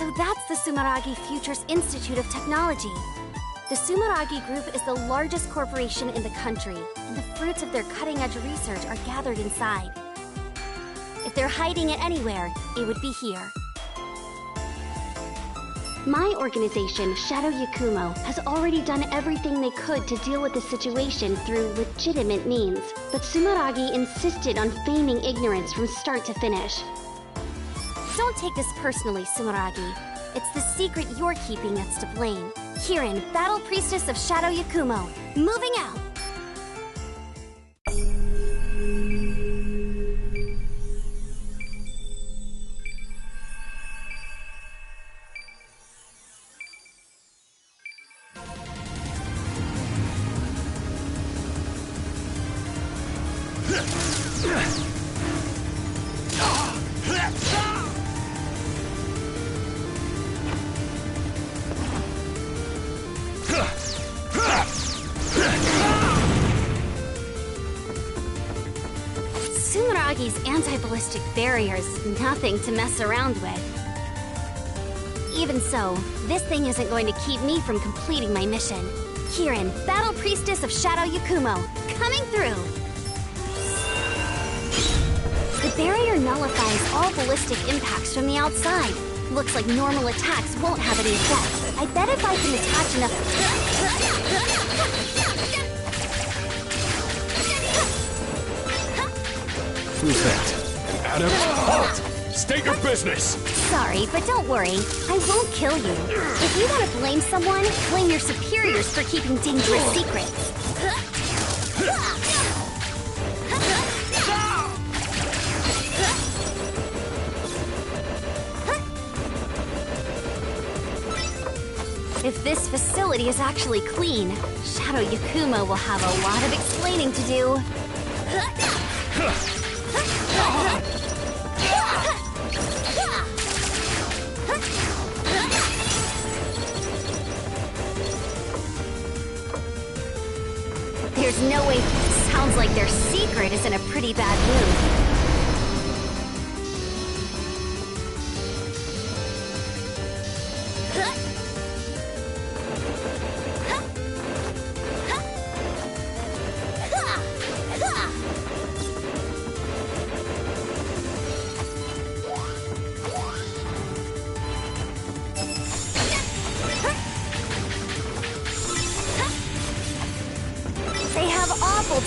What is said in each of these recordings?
So that's the Sumeragi Futures Institute of Technology. The Sumeragi Group is the largest corporation in the country, and the fruits of their cutting-edge research are gathered inside. If they're hiding it anywhere, it would be here. My organization, Shadow Yakumo, has already done everything they could to deal with the situation through legitimate means, but Sumeragi insisted on feigning ignorance from start to finish. Don't take this personally, Sumeragi. It's the secret you're keeping that's to blame. Kirin, Battle Priestess of Shadow Yakumo, moving out! Sumeragi's anti-ballistic barrier is nothing to mess around with. Even so, this thing isn't going to keep me from completing my mission. Kirin, Battle Priestess of Shadow Yakumo, coming through! The barrier nullifies all ballistic impacts from the outside. Looks like normal attacks won't have any effect. I bet if I can attach enough... Who's that? An adept? Halt! State your business! Sorry, but don't worry. I won't kill you. If you want to blame someone, blame your superiors for keeping dangerous secrets. If this facility is actually clean, Shadow Yakumo will have a lot of explaining to do. There's no way. Sounds like their secret is in a pretty bad mood.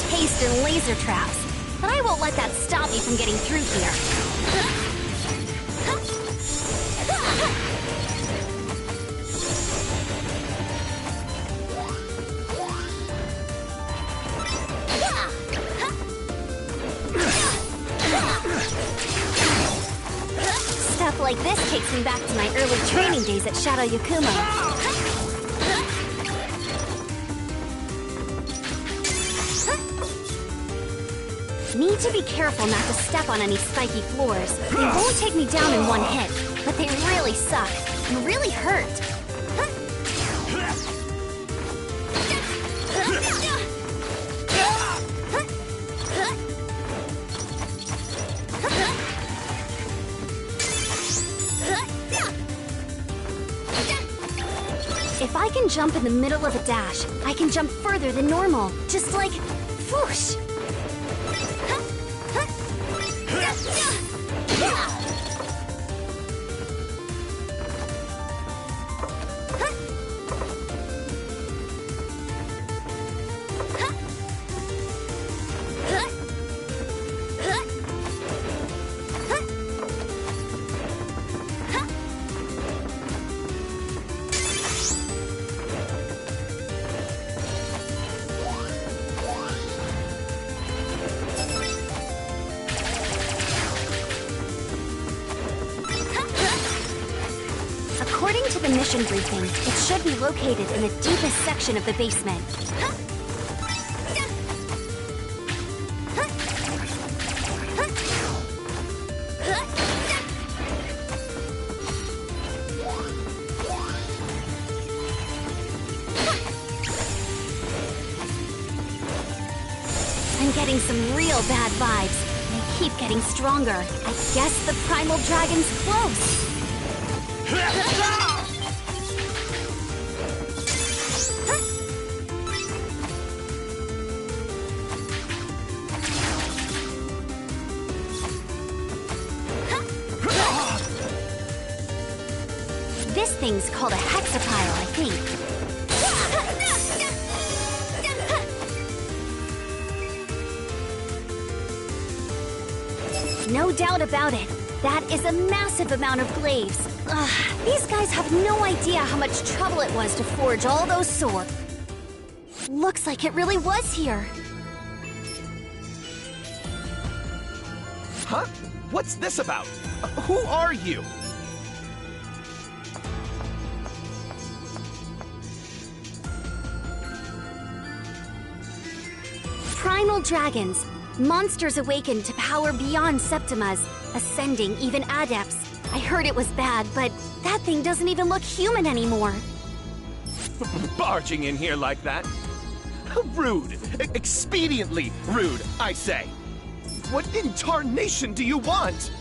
Taste in laser traps, but I won't let that stop me from getting through here. Stuff like this takes me back to my early training days at Shadow Yakumo. Need to be careful not to step on any spiky floors. They won't take me down in one hit, but they really suck and really hurt. If I can jump in the middle of a dash, I can jump further than normal. Just like, whoosh! According to the mission briefing, it should be located in the deepest section of the basement. I'm getting some real bad vibes. They keep getting stronger. I guess the primal dragon's close. This thing's called a hexapile, I think. No doubt about it. That is a massive amount of glaives. Ugh, these guys have no idea how much trouble it was to forge all those swords. Looks like it really was here. Huh? What's this about? Who are you? Primal dragons. Monsters awakened to power beyond Septimas, ascending even adepts. I heard it was bad, but that thing doesn't even look human anymore. Barging in here like that? Rude. Expediently rude, I say. What in tarnation do you want?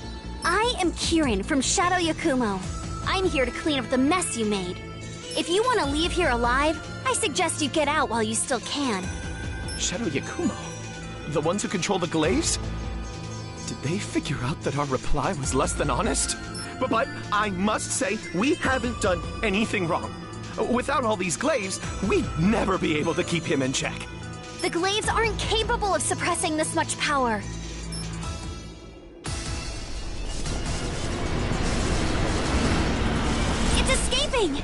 I am Kirin from Shadow Yakumo. I'm here to clean up the mess you made. If you want to leave here alive, I suggest you get out while you still can. Shadow Yakumo? The ones who control the glaives? Did they figure out that our reply was less than honest? But I must say, we haven't done anything wrong. Without all these glaives, we'd never be able to keep him in check. The glaives aren't capable of suppressing this much power. It's escaping!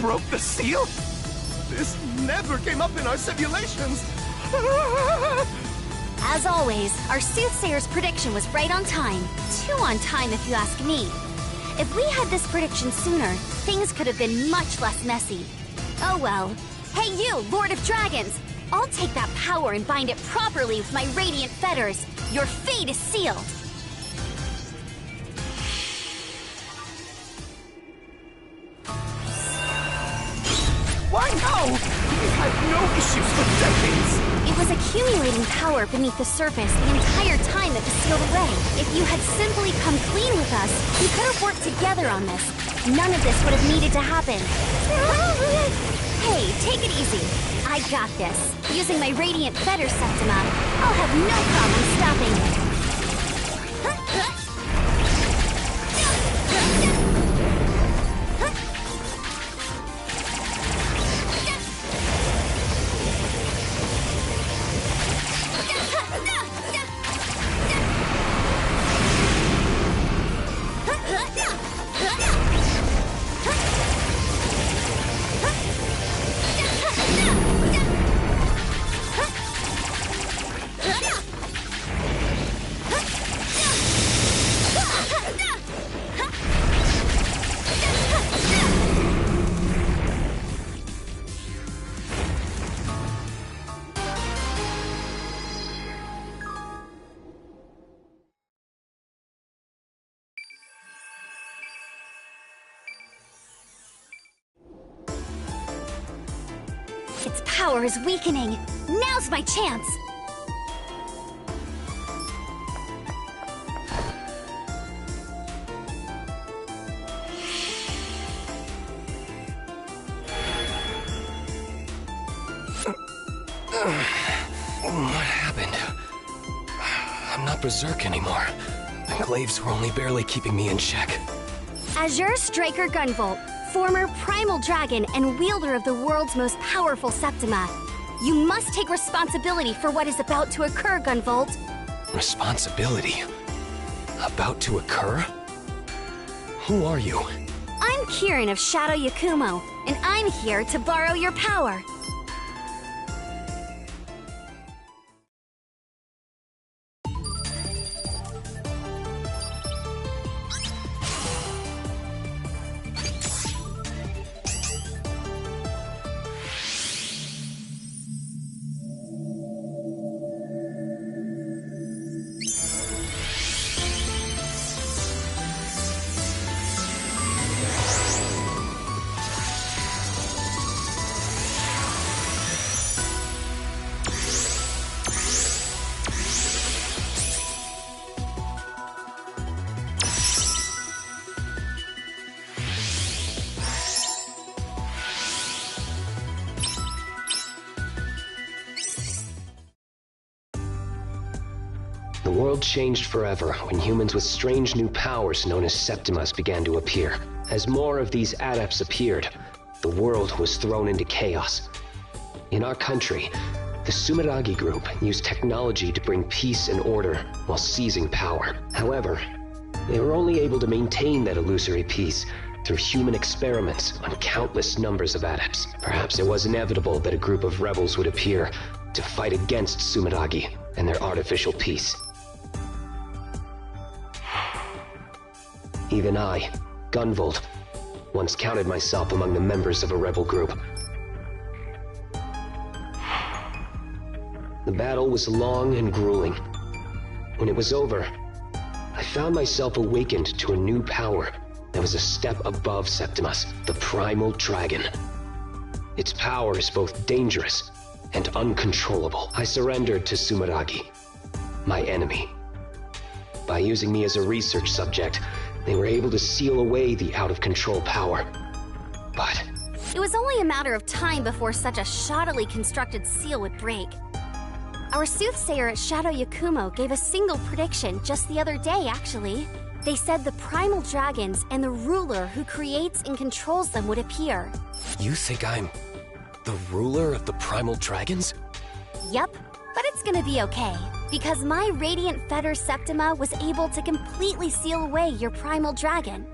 Broke the seal? This never came up in our simulations! As always, our soothsayer's prediction was right on time. Too on time if you ask me. If we had this prediction sooner, things could have been much less messy. Oh well. Hey you, Lord of Dragons! I'll take that power and bind it properly with my radiant fetters. Your fate is sealed! Why no? We've had no issues for decades! It was accumulating power beneath the surface the entire time it was sealed away. If you had simply come clean with us, we could have worked together on this. None of this would have needed to happen. Hey, take it easy. I got this. Using my Radiant Fetter Septima, I'll have no problem stopping it. Its power is weakening. Now's my chance! What happened? I'm not berserk anymore. The glaives were only barely keeping me in check. Azure Striker Gunvolt, former primal dragon and wielder of the world's most powerful Septima. You must take responsibility for what is about to occur, Gunvolt. Responsibility? About to occur? Who are you? I'm Kirin of Shadow Yakumo, and I'm here to borrow your power. world changed forever when humans with strange new powers known as Septimas began to appear. As more of these adepts appeared, the world was thrown into chaos. In our country, the Sumeragi group used technology to bring peace and order while seizing power. However, they were only able to maintain that illusory peace through human experiments on countless numbers of adepts. Perhaps it was inevitable that a group of rebels would appear to fight against Sumeragi and their artificial peace. Even I, Gunvolt, once counted myself among the members of a rebel group. The battle was long and grueling. When it was over, I found myself awakened to a new power that was a step above Septimus, the Primal Dragon. Its power is both dangerous and uncontrollable. I surrendered to Sumeragi, my enemy. By using me as a research subject, they were able to seal away the out-of-control power. But It was only a matter of time before such a shoddily constructed seal would break. Our soothsayer at Shadow Yakumo gave a single prediction just the other day, actually. They said the primal dragons and the ruler who creates and controls them would appear. you think I'm the ruler of the Primal Dragons? Yep, but it's gonna be okay, because my Radiant Fetter Septima was able to completely seal away your primal dragon.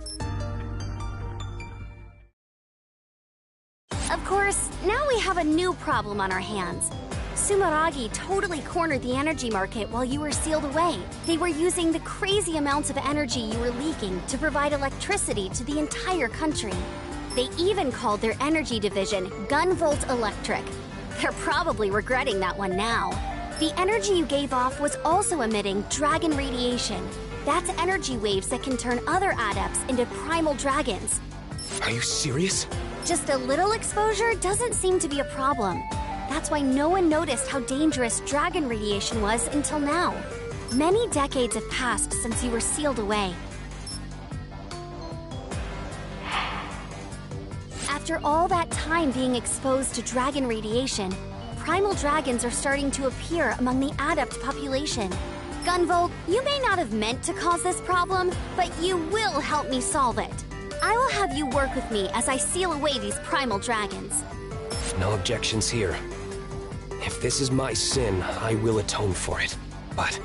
Of course, now we have a new problem on our hands. Sumeragi totally cornered the energy market while you were sealed away. They were using the crazy amounts of energy you were leaking to provide electricity to the entire country. They even called their energy division Gunvolt Electric. They're probably regretting that one now. The energy you gave off was also emitting dragon radiation. That's energy waves that can turn other adepts into primal dragons. Are you serious? Just a little exposure doesn't seem to be a problem. That's why no one noticed how dangerous dragon radiation was until now. Many decades have passed since you were sealed away. After all that time being exposed to dragon radiation, primal dragons are starting to appear among the adept population. Gunvolt, you may not have meant to cause this problem, but you will help me solve it. I will have you work with me as I seal away these primal dragons. No objections here. If this is my sin, I will atone for it. But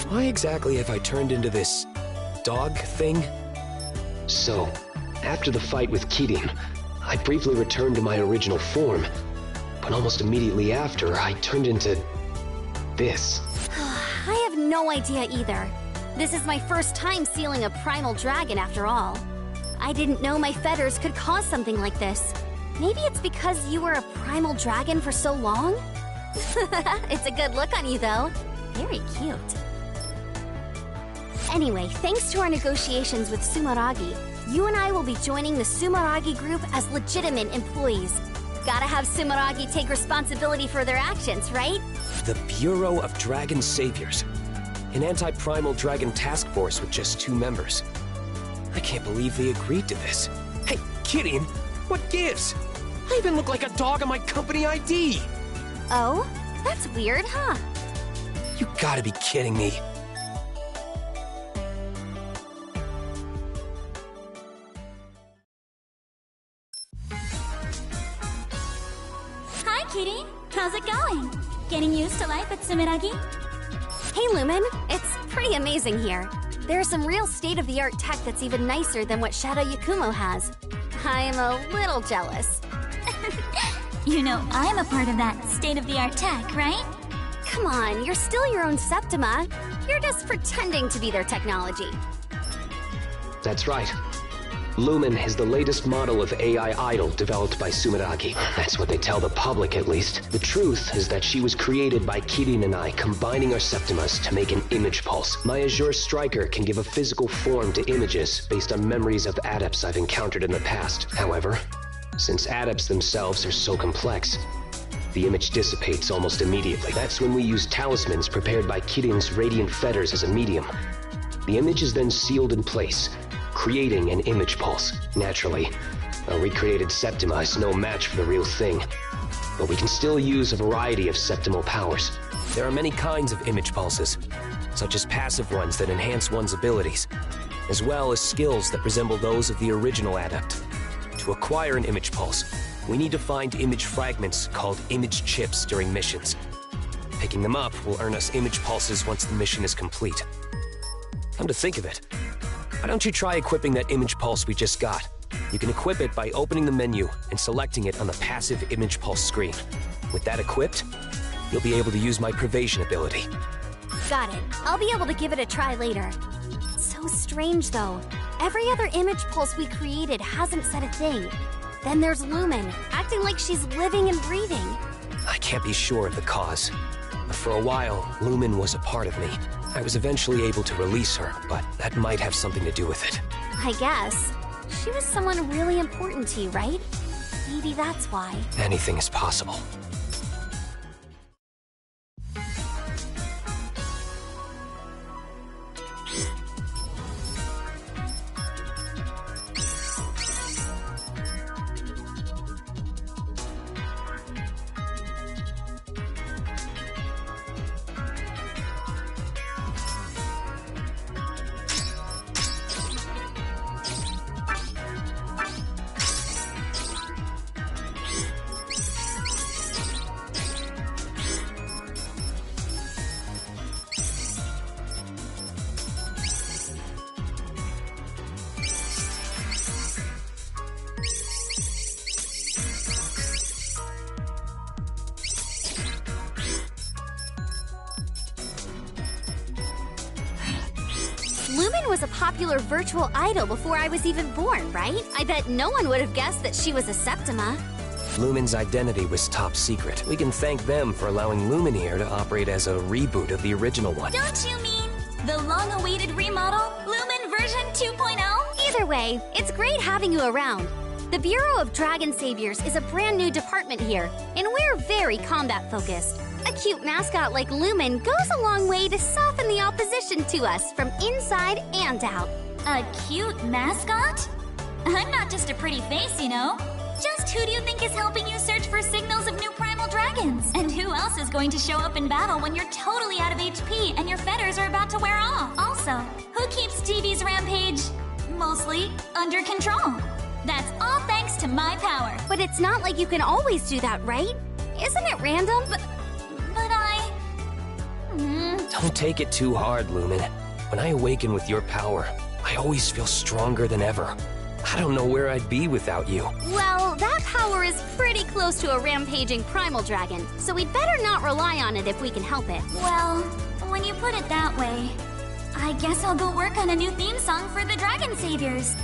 why exactly have I turned into this dog thing? So, after the fight with Kirin, I briefly returned to my original form, but almost immediately after, I turned into this. I have no idea either. This is my first time sealing a primal dragon after all. I didn't know my fetters could cause something like this. Maybe it's because you were a primal dragon for so long? It's a good look on you though. Very cute. Anyway, thanks to our negotiations with Sumeragi, you and I will be joining the Sumeragi group as legitimate employees. Gotta have Sumeragi take responsibility for their actions, right? The Bureau of Dragon Saviors. An anti-primal dragon task force with just 2 members. I can't believe they agreed to this. Hey, Kirin, what gives? I even look like a dog on my company ID. Oh? That's weird, huh? You gotta be kidding me. Hi, Kitty. How's it going? Getting used to life at Sumeragi? Hey, Lumen. It's pretty amazing here. There's some real state-of-the-art tech that's even nicer than what Shadow Yakumo has. I'm a little jealous. You know, I'm a part of that state-of-the-art tech, right? Come on, you're still your own Septima. You're just pretending to be their technology. That's right. Lumen is the latest model of AI idol developed by Sumeragi. That's what they tell the public, at least. The truth is that she was created by Kirin and I, combining our Septimas to make an image pulse. My Azure Striker can give a physical form to images based on memories of adepts I've encountered in the past. However, since adepts themselves are so complex, the image dissipates almost immediately. That's when we use talismans prepared by Kirin's radiant fetters as a medium. The image is then sealed in place, creating an image pulse. Naturally, A recreated Septima is no match for the real thing. But we can still use a variety of septimal powers. There are many kinds of image pulses, such as passive ones that enhance one's abilities, as well as skills that resemble those of the original adept. To acquire an image pulse, we need to find image fragments called image chips during missions. Picking them up will earn us image pulses once the mission is complete. Come to think of it, why don't you try equipping that image pulse we just got? You can equip it by opening the menu and selecting it on the passive image pulse screen. With that equipped, you'll be able to use my Pervasion ability. Got it. I'll be able to give it a try later. So strange, though. Every other image pulse we created hasn't said a thing. Then there's Lumen, acting like she's living and breathing. I can't be sure of the cause. For a while, Lumen was a part of me. I was eventually able to release her, but that might have something to do with it. I guess. She was someone really important to you, right? Maybe that's why. Anything is possible. Lumen was a popular virtual idol before I was even born, right? I bet no one would have guessed that she was a Septima. Lumen's identity was top secret. We can thank them for allowing Lumen here to operate as a reboot of the original one. Don't you mean the long-awaited remodel, Lumen version 2.0? Either way, it's great having you around. The Bureau of Dragon Saviors is a brand new department here, and we're very combat-focused. A cute mascot like Lumen goes a long way to soften the opposition to us from inside and out. A cute mascot? I'm not just a pretty face, you know. Just who do you think is helping you search for signals of new primal dragons? And who else is going to show up in battle when you're totally out of HP and your fetters are about to wear off? Also, who keeps TV's rampage mostly under control? That's all thanks to my power. But it's not like you can always do that, right? Isn't it random? But I... Don't take it too hard, Lumen. When I awaken with your power, I always feel stronger than ever. I don't know where I'd be without you. Well, that power is pretty close to a rampaging primal dragon, so we'd better not rely on it if we can help it. Well, when you put it that way, I guess I'll go work on a new theme song for the Dragon Saviors.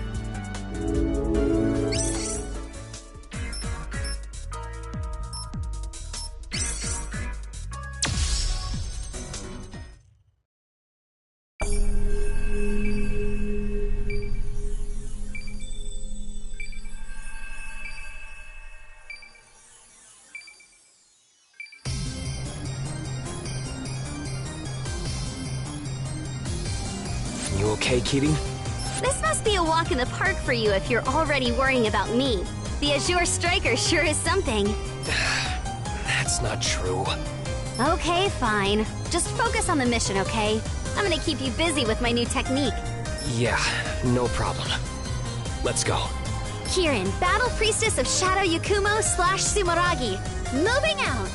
You okay, Kitty? This must be a walk in the park for you if you're already worrying about me. The Azure Striker sure is something. That's not true. Okay, fine. Just focus on the mission, okay? I'm gonna keep you busy with my new technique. Yeah, no problem. Let's go. Kirin, Battle Priestess of Shadow Yakumo / Sumeragi. Moving out!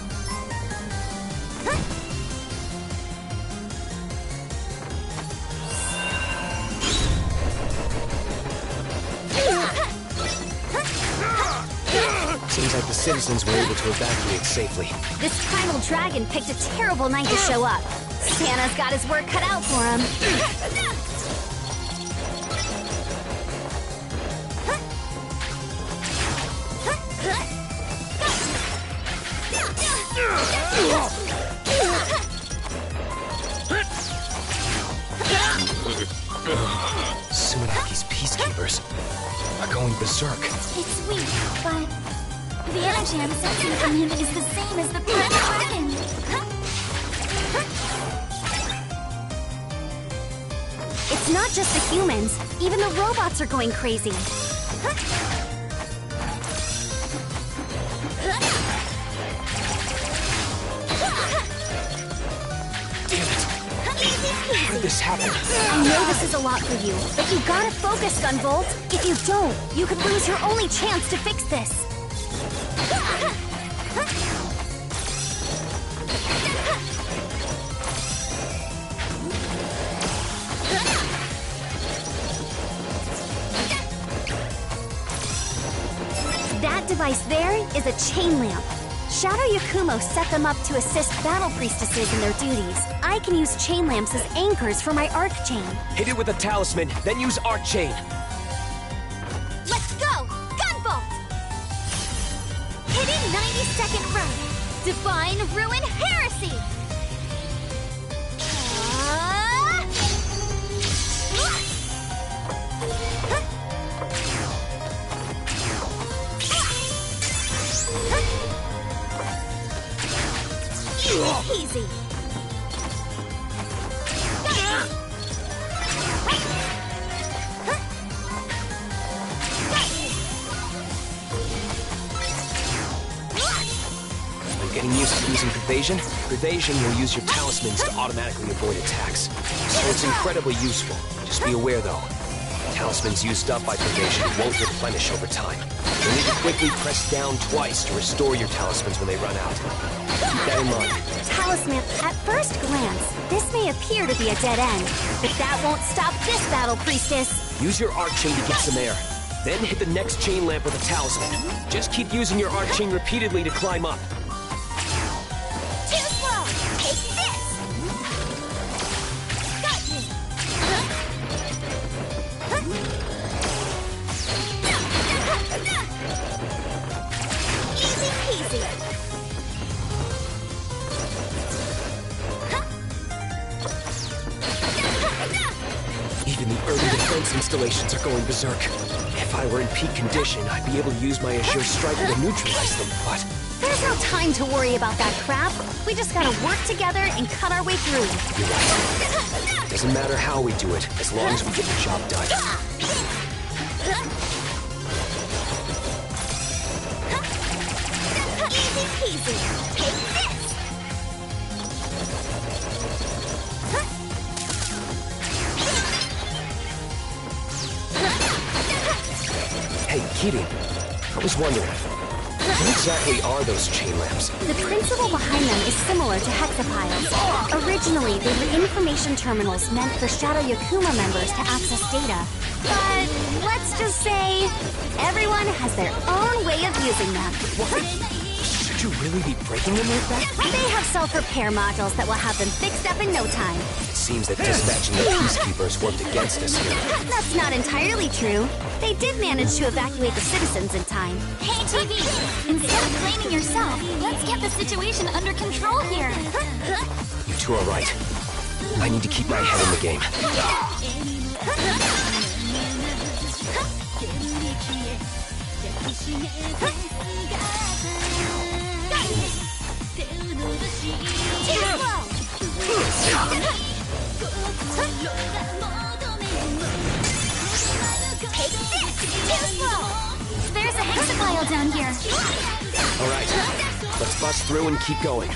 Seems like the citizens were able to evacuate safely. This primal dragon picked a terrible night to show up. Santa's got his work cut out for him. Sumeraki's peacekeepers are going berserk. It's weak, but the energy I'm sensing from him is the same as the primal dragon. It's not just the humans. Even the robots are going crazy. this happen? I know this is a lot for you, but you gotta focus, Gunvolt. If you don't, you could lose your only chance to fix this. That device there is a chain lamp. Shadow Yakumo set them up to assist battle priestesses in their duties. I can use chain lamps as anchors for my arc chain. Hit it with a talisman, then use Arc Chain. Let's go! Gunvolt! Hitting 90-second run. Divine Ruin Heresy! Easy. I'm getting used to using Pervasion. Pervasion will use your talismans to automatically avoid attacks. So it's incredibly useful. Just be aware though, talismans used up by Pervasion won't replenish over time. You'll need to quickly press down twice to restore your talismans when they run out. Keep that in mind. Talisman, at first glance, this may appear to be a dead end, but that won't stop this battle priestess. Use your Arc Chain to get some air. Then hit the next chain lamp with a talisman. Just keep using your Arc Chain repeatedly to climb up. Too slow! Take this! Got you! Easy peasy! Even the early defense installations are going berserk. If I were in peak condition, I'd be able to use my Azure Striker to neutralize them, but... There's no time to worry about that crap. We just gotta work together and cut our way through. You're right. Doesn't matter how we do it, as long as we get the job done. Easy peasy. Take this! Hey, Keating, I was wondering, what exactly are those chain lamps? The principle behind them is similar to hexapiles. Originally, they were information terminals meant for Shadow Yakuma members to access data. But let's just say, everyone has their own way of using them. What? Should you really be breaking them like that? They have self-repair modules that will have them fixed up in no time. It seems that dispatching the peacekeepers worked against us here. That's not entirely true. They did manage to evacuate the citizens in time. Hey, TV! Instead of blaming yourself, let's get the situation under control here. You two are right. I need to keep my head in the game. There's a hexapile down here. All right, let's bust through and keep going.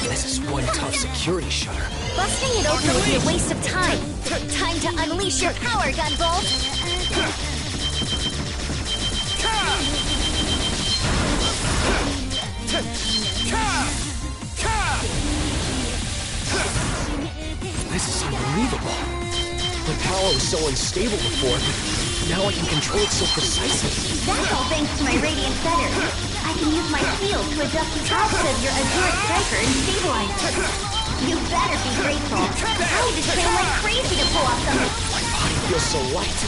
This is one tough security shutter. Busting it open would be a waste of time. Time to unleash your power, Gunvolt! This is unbelievable. My power was so unstable before, but now I can control it so precisely. That's all thanks to my Radiant Feather. I can use my field to adjust the output of your Azure Striker and stabilize it. You better be grateful. I would just train like crazy to pull off something. My body feels so light.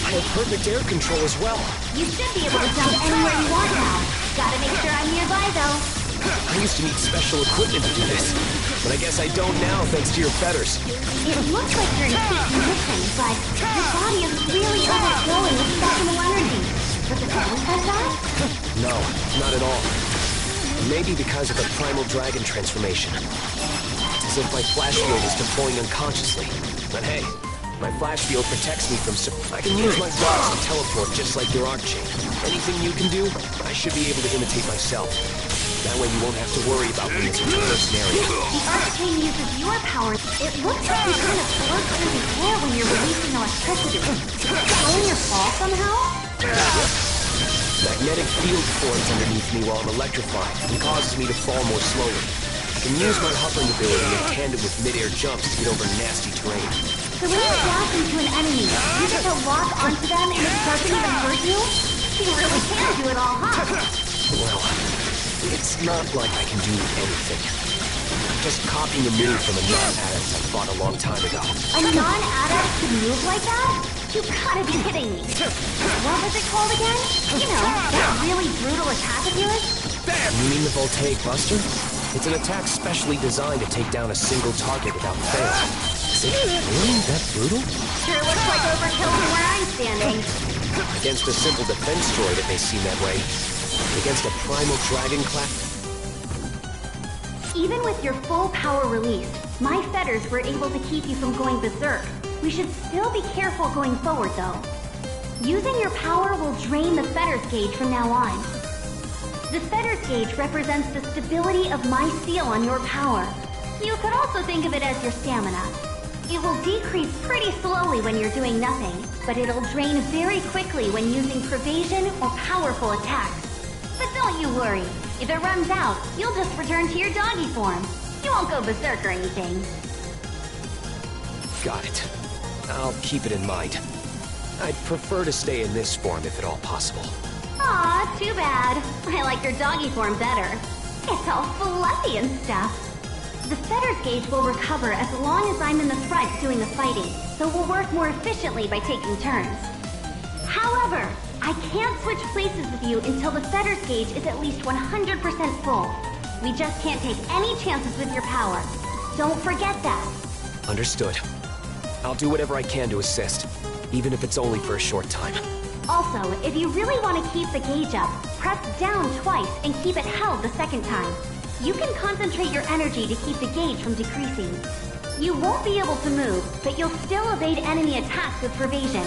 I have perfect air control as well. You should be able to jump anywhere you want now. Gotta make sure I'm nearby, though. I used to need special equipment to do this, but I guess I don't now thanks to your feathers. It looks like you're in peak condition, but your body is really overflowing with special energy. Was it always like that? No, not at all. Maybe because of the Primal Dragon transformation. It's as if my flash field is deploying unconsciously. But hey, My flash field protects me from I can use my dogs to teleport just like your Archie. Anything you can do, I should be able to imitate myself. That way you won't have to worry about me in this particular scenario. The Arcane uses your power. It looks like you kind of float through the air when you're releasing electricity. Slowing your fall somehow? Magnetic field forms underneath me while I'm electrified and causes me to fall more slowly. I can use my hovering ability in tandem with mid-air jumps to get over nasty terrain. So when you dash into an enemy, you get to lock onto them and it doesn't even hurt you? You really can do it all, huh? Well, it's not like I can do anything. I'm just copying a move from a non-adept I fought a long time ago. A non-adept can move like that? You gotta be kidding me. What was it called again? You know, that really brutal attack of yours? You mean the Voltaic Buster? It's an attack specially designed to take down a single target without fail. Is it really that brutal? Sure looks like overkill from where I'm standing. Against a simple defense droid, it may seem that way. Against a primal dragon class. Even with your full power released, my fetters were able to keep you from going berserk. We should still be careful going forward, though. Using your power will drain the fetters gauge from now on. The fetters gauge represents the stability of my seal on your power. You could also think of it as your stamina. It will decrease pretty slowly when you're doing nothing, but it'll drain very quickly when using pervasion or powerful attacks. But don't you worry. If it runs out, you'll just return to your doggy form. You won't go berserk or anything. Got it. I'll keep it in mind. I'd prefer to stay in this form if at all possible. Aw, too bad. I like your doggy form better. It's all fluffy and stuff. The fetters gauge will recover as long as I'm in the front doing the fighting, so we'll work more efficiently by taking turns. However, I can't switch places with you until the fetters gauge is at least 100% full. We just can't take any chances with your power. Don't forget that. Understood. I'll do whatever I can to assist, even if it's only for a short time. Also, if you really want to keep the gauge up, press down twice and keep it held the second time. You can concentrate your energy to keep the gauge from decreasing. You won't be able to move, but you'll still evade enemy attacks with pervasion.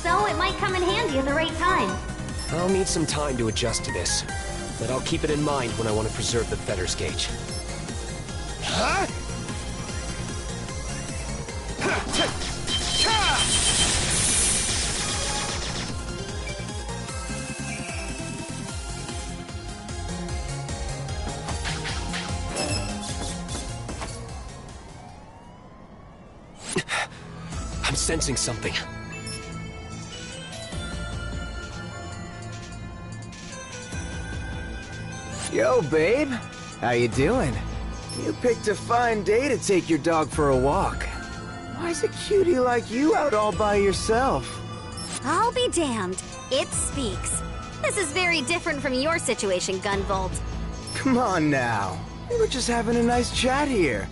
So it might come in handy at the right time. I'll need some time to adjust to this, but I'll keep it in mind when I want to preserve the fetters gauge. Huh? I'm sensing something. Yo, babe. How you doing? You picked a fine day to take your dog for a walk. Why's a cutie like you out all by yourself? I'll be damned. It speaks. This is very different from your situation, Gunvolt. Come on now. We were just having a nice chat here.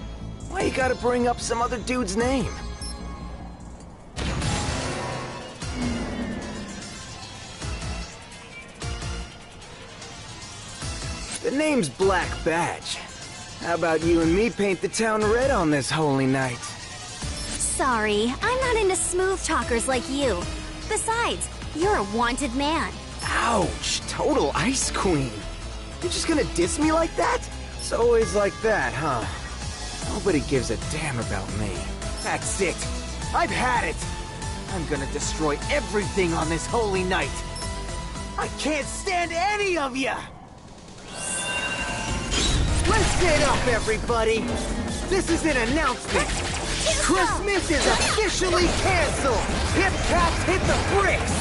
Why you gotta bring up some other dude's name? The name's Black Badge. How about you and me paint the town red on this holy night? Sorry, I'm not into smooth talkers like you. Besides, you're a wanted man. Ouch! Total ice queen. You're just gonna diss me like that? It's always like that, huh? Nobody gives a damn about me. That's it. I've had it. I'm gonna destroy everything on this holy night. I can't stand any of you! Let's get up, everybody! This is an announcement! Christmas is officially canceled! Hip taps hit the bricks!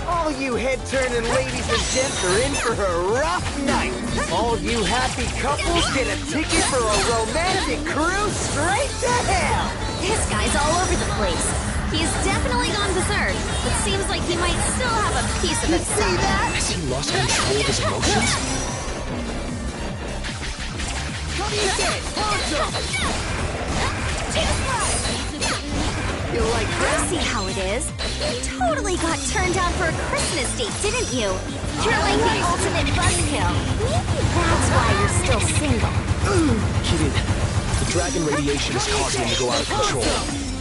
All you head-turning ladies and gents are in for a rough night! All you happy couples get a ticket for a romantic cruise straight to hell! This guy's all over the place. He's definitely gone berserk, but seems like he might still have a piece of You himself. see that? Has he lost control of his emotions? What do you think? Awesome! You like I that? see how it is. You totally got turned down for a Christmas date, didn't you? You're like the ultimate buzzkill. Maybe that's why you're still single. Kidding. The dragon radiation is causing him to go out of control.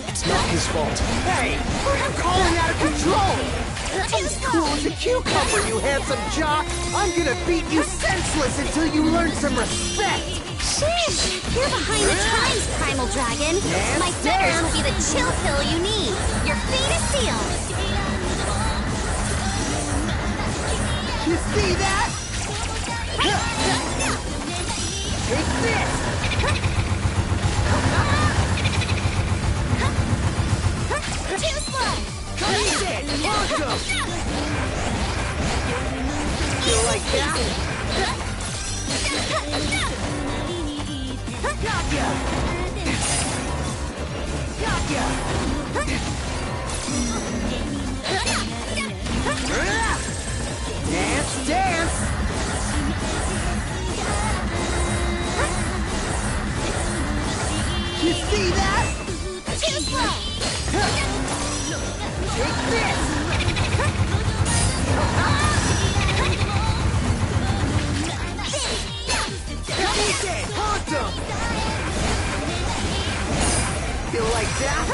It's It's not his fault. Hey, I'm calling out of control! As cool as a cucumber, you handsome jock! I'm gonna beat you senseless until you learn some respect! Shish! You're behind the times, Primal Dragon. My feathers will be the chill pill you need. Your fate is sealed. You see that? Take this! Too slow! Eat it! Awesome! You like that? Gotcha! Gotcha! Dance, dance! You see that? Too slow! Take this! Take it! Awesome! You like that?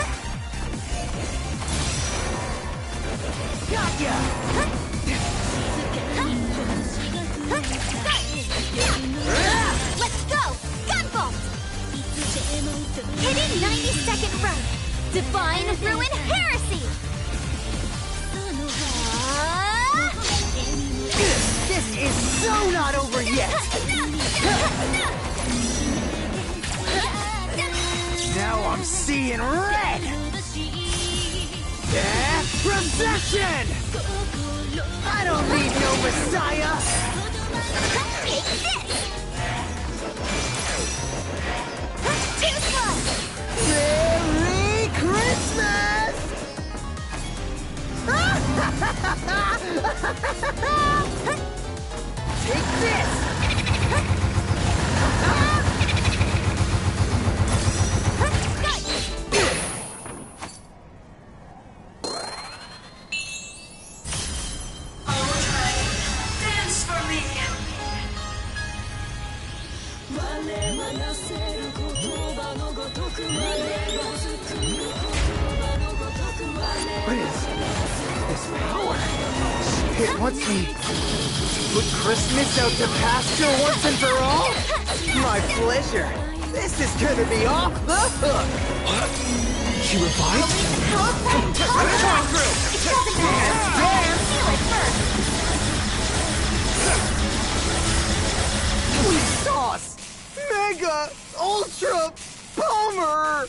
Gotcha! Let's go! Gunvolt! Hidden 90-second run! Divine Ruin Heresy! This is so not over yet! Now I'm seeing red! Procession! I don't need no messiah! Take this! Too slow! Merry Christmas! Take this! Dance for me! What is this power? It wants me to put Christmas out to pasture once and for all? My pleasure. This is gonna be off the hook. She revived? Come through! Dance, dance! Sweet sauce! Mega! Ultra! Palmer!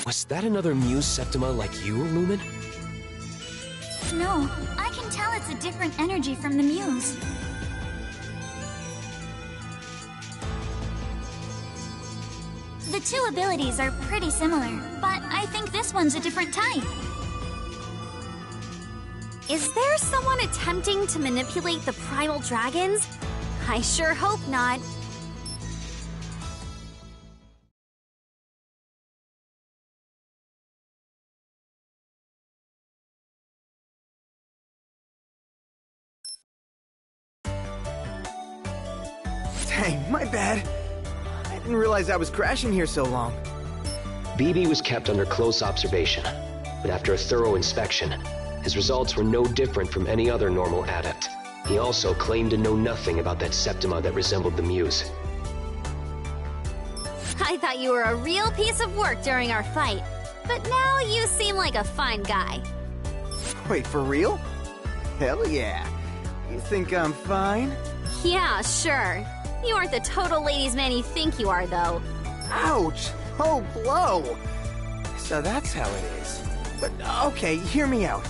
Was that another Muse Septima like you, Lumen? No, I can tell it's a different energy from the Muse. The two abilities are pretty similar, but I think this one's a different type. Is there someone attempting to manipulate the Primal Dragons? I sure hope not. Dang, my bad. I didn't realize I was crashing here so long. BB was kept under close observation, but after a thorough inspection, his results were no different from any other normal adept. He also claimed to know nothing about that Septima that resembled the Muse. I thought you were a real piece of work during our fight. but now you seem like a fine guy. Wait, for real? Hell yeah. You think I'm fine? Yeah, sure. You aren't the total ladies' man you think you are, though. Ouch! Oh, blow! So that's how it is. But, okay, hear me out.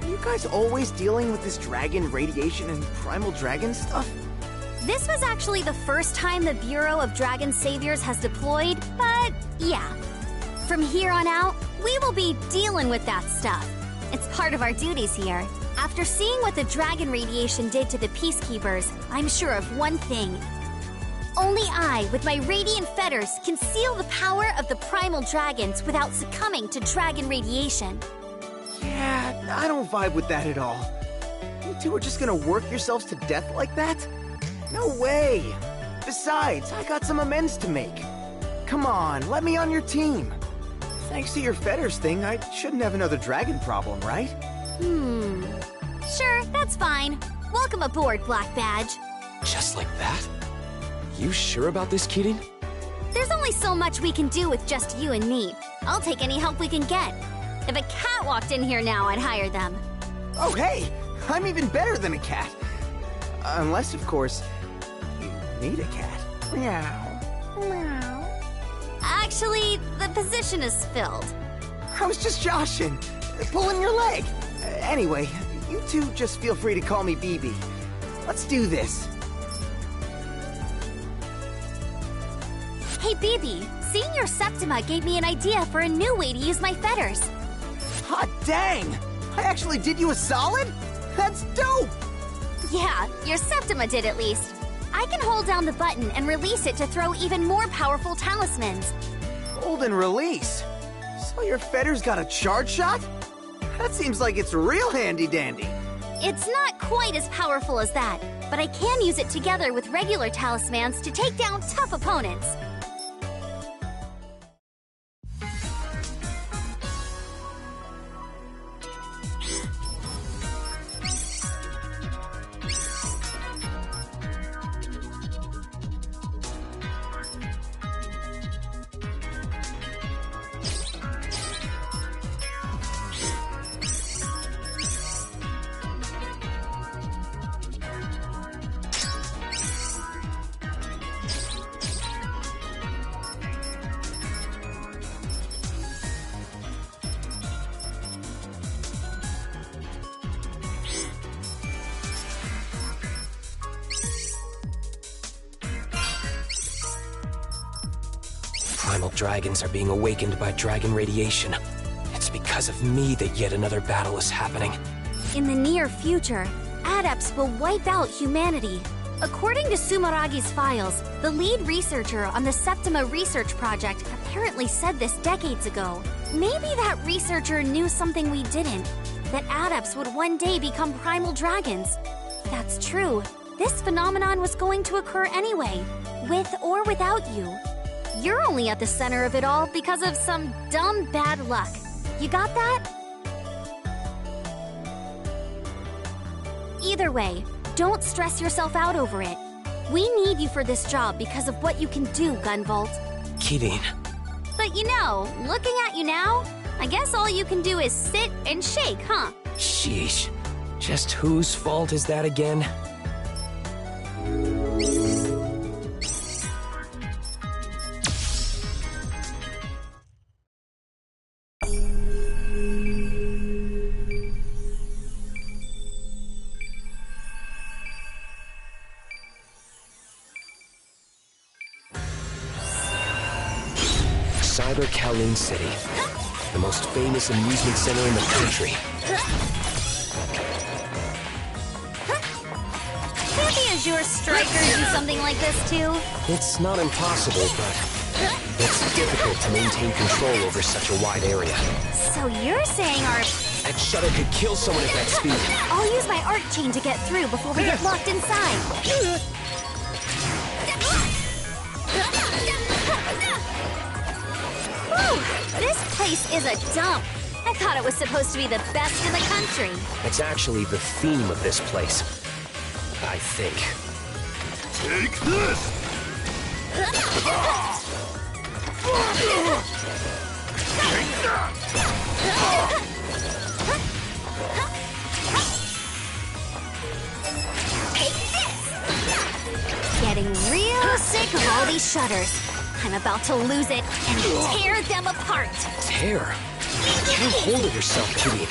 Are you guys always dealing with this dragon radiation and primal dragon stuff? This was actually the first time the Bureau of Dragon Saviors has deployed, but yeah. From here on out, we will be dealing with that stuff. It's part of our duties here. After seeing what the dragon radiation did to the Peacekeepers, I'm sure of one thing. Only I, with my radiant fetters, can seal the power of the primal dragons without succumbing to dragon radiation. Yeah, I don't vibe with that at all. You two are just gonna work yourselves to death like that? No way! Besides, I got some amends to make. Come on, let me on your team. Thanks to your fetters thing, I shouldn't have another dragon problem, right? Sure, that's fine. Welcome aboard, Black Badge. Just like that? You sure about this, Kirin? There's only so much we can do with just you and me. I'll take any help we can get. If a cat walked in here now, I'd hire them. Oh, hey! I'm even better than a cat. Unless, of course, you need a cat. Meow. Meow. Actually, the position is filled. I was just joshing, pulling your leg. Anyway, you two just feel free to call me BB. Let's do this. Hey, BB, seeing your Septima gave me an idea for a new way to use my fetters. Hot dang! I actually did you a solid? That's dope! Yeah, your Septima did at least. I can hold down the button and release it to throw even more powerful talismans. Hold and release. So your fetters got a charge shot? That seems like it's real handy-dandy. It's not quite as powerful as that, but I can use it together with regular talismans to take down tough opponents. Primal dragons are being awakened by dragon radiation. It's because of me that yet another battle is happening. In the near future, adepts will wipe out humanity. According to Sumaragi's files, the lead researcher on the Septima research project apparently said this decades ago. Maybe that researcher knew something we didn't, that adepts would one day become primal dragons. If that's true, this phenomenon was going to occur anyway, with or without you. You're only at the center of it all because of some dumb bad luck. You got that? Either way, don't stress yourself out over it. We need you for this job because of what you can do, Gunvolt. Kirin. But you know, looking at you now, I guess all you can do is sit and shake, huh? Sheesh. Just whose fault is that again? Cyber Kowloon City, the most famous amusement center in the country. Can't the Azure Striker do something like this too? It's not impossible, but it's difficult to maintain control over such a wide area. So you're saying our... That shuttle could kill someone at that speed. I'll use my arc chain to get through before we get locked inside. Whew, this place is a dump. I thought it was supposed to be the best in the country. It's actually the theme of this place, I think. Take this! Take that! these shutters. I'm about to lose it and tear them apart. Tear? Get a hold of yourself, Kirine.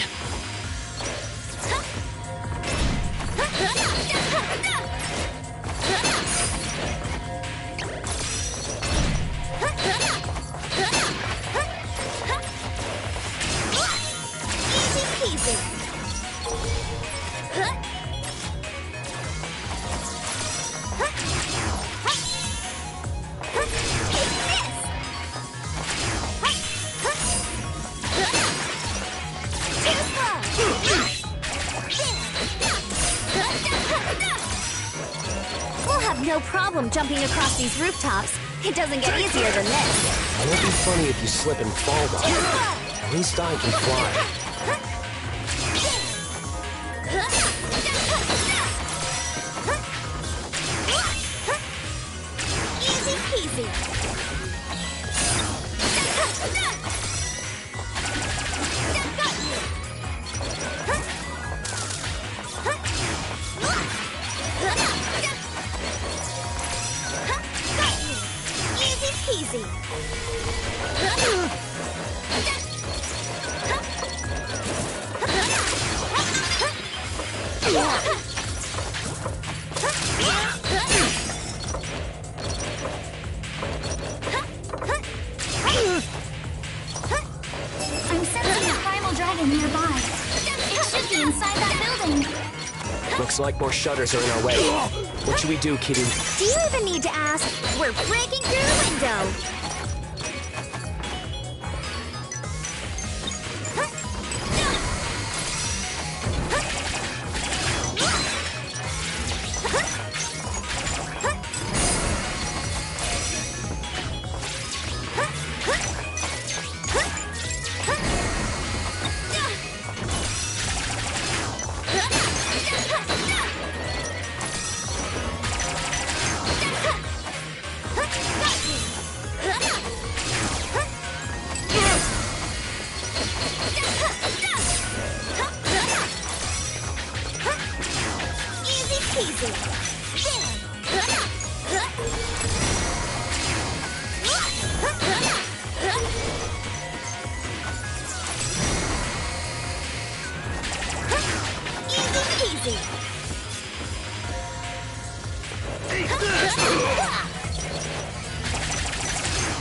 We'll have no problem jumping across these rooftops. It doesn't get easier than this. It won't be funny if you slip and fall, though. At least I can fly. Easy peasy. Easy peasy. I'm sensing a primal dragon nearby. It should be inside that building. Looks like more shutters are in our way. What should we do, Kirine? Do you even need to ask? We're breaking through the window.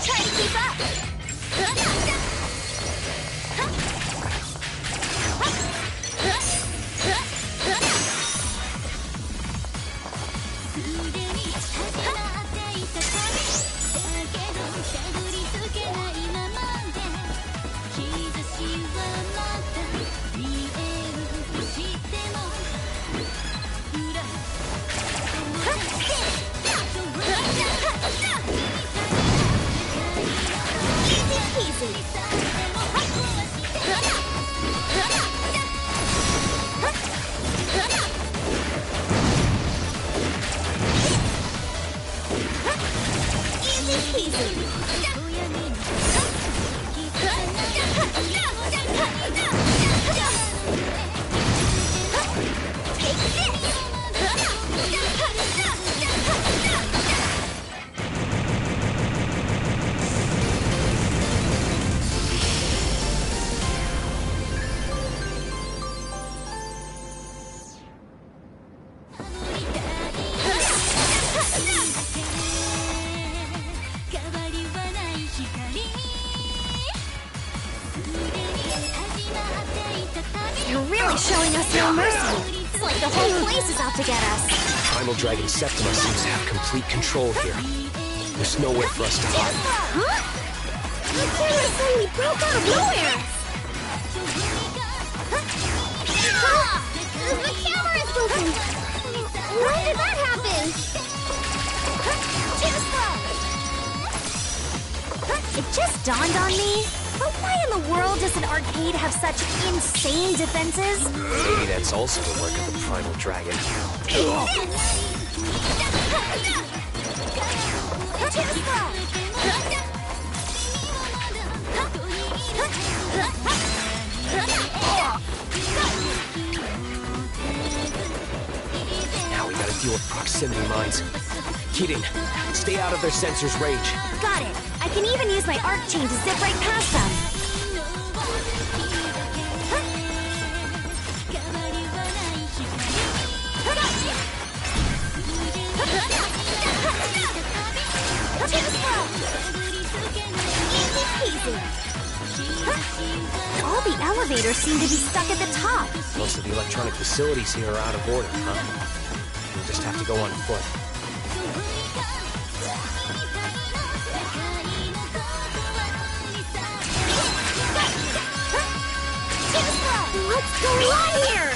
Try to keep up! You're really showing us no mercy. It's like the whole place is out to get us. Primal Dragon Septima seems to have complete control here. There's nowhere for us to hide. Huh? The camera suddenly broke out of nowhere! The camera is broken! When did that happen? It just dawned on me. But why in the world does an arcade have such insane defenses? Maybe that's also the work of the Primal Dragon. Now we gotta deal with proximity mines. Kirine, Stay out of their sensor's range. Got it. I can even use my arc chain to zip right past them. All the elevators seem to be stuck at the top. Most of the electronic facilities here are out of order, huh? We'll just have to go on foot. What's going on here?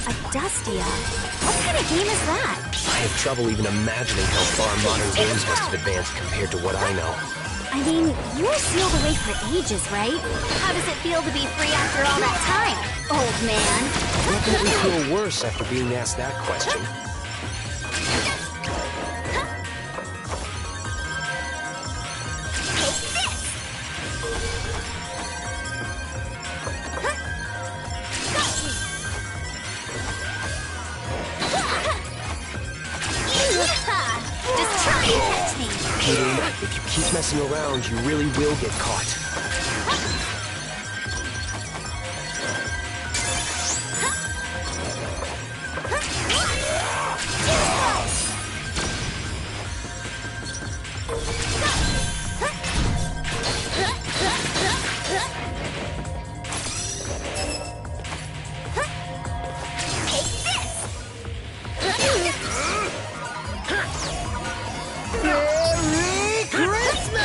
A Dustia? What kind of game is that? I have trouble even imagining how far modern games must have advanced compared to what I know. I mean, you were sealed away for ages, right? How does it feel to be free after all that time, old man? I definitely feel worse after being asked that question. Just try and catch me. If you keep messing around, you really will get caught. Merry Christmas!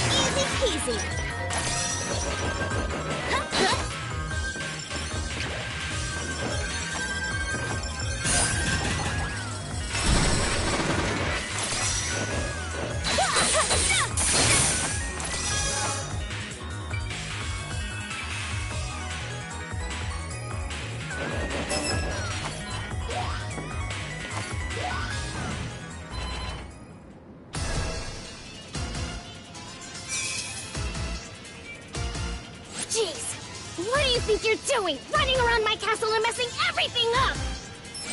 Easy peasy. Jeez, what do you think you're doing? Running around my castle and messing everything up!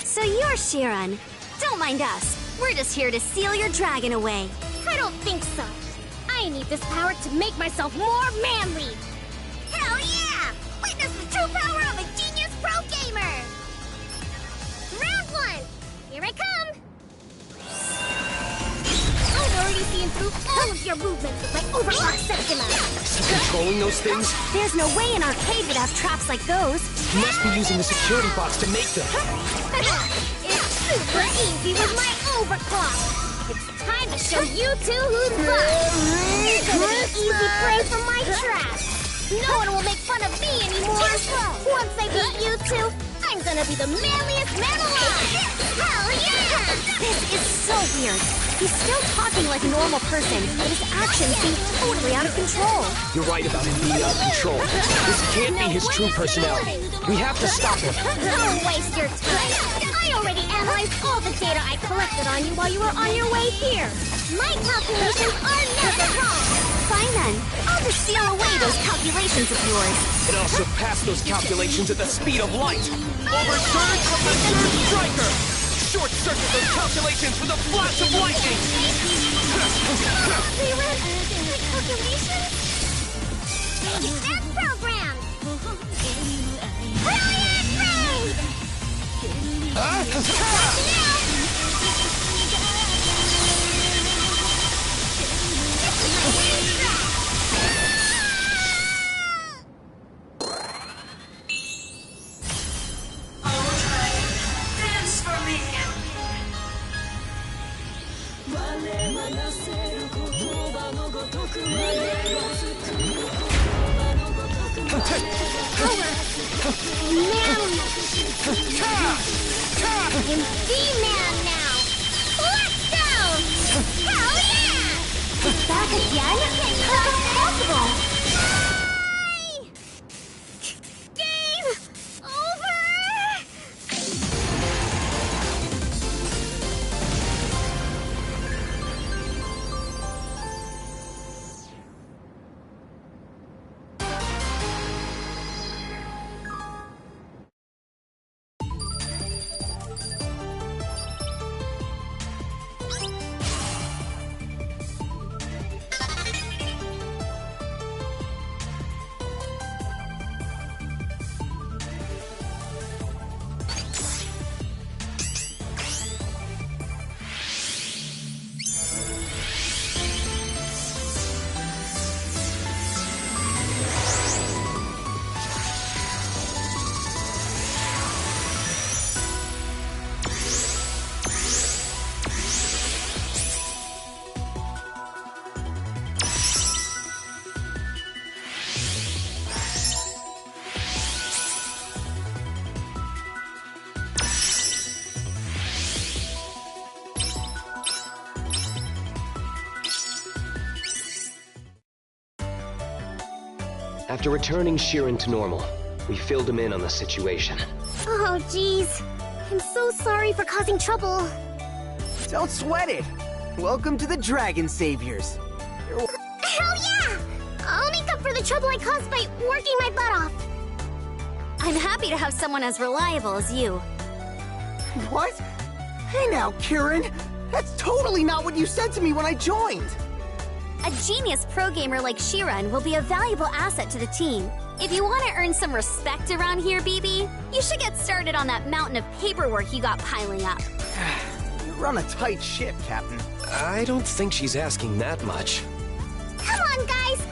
So you're Shiran. Don't mind us. We're just here to seal your dragon away. I don't think so. I need this power to make myself more manly. Hell yeah! Witness the true power of a genius pro gamer! Round one! Here I come! I've already seen through all of your movements with my overclock Septima. Is he controlling those things? There's no way an arcade would have traps like those. He must be using the security box to make them. It's super easy with my overclock. It's time to show you two who's boss. You're gonna be easy prey for my traps. No one will make fun of me anymore. Once I beat you two, I'm gonna be the manliest man alive. Hell yeah! This is so weird. He's still talking like a normal person, but his actions seem totally out of control. You're right about him being out of control. This can't be his true personality. We have to stop him. Don't waste your time. I already analyzed all the data I collected on you while you were on your way here. My calculations are never wrong. Fine then. I'll just seal away those calculations of yours. And I'll surpass those calculations at the speed of light. Overturn from the third striker! Short circuit those calculations with a flash of lightning! They ran my calculations? That's programmed! Brilliant raid! Dance for me. I'm D-Man now! Let's go! Hell yeah! Back again? After returning Sheeran to normal, we filled him in on the situation. Oh, jeez. I'm so sorry for causing trouble. Don't sweat it. Welcome to the Dragon Saviors. Hell yeah! I'll make up for the trouble I caused by working my butt off. I'm happy to have someone as reliable as you. What? Hey now, Kieran. That's totally not what you said to me when I joined. A genius pro gamer like Sheeran will be a valuable asset to the team. If you want to earn some respect around here, BB, you should get started on that mountain of paperwork you got piling up. You run a tight ship, Captain. I don't think she's asking that much. Come on, guys!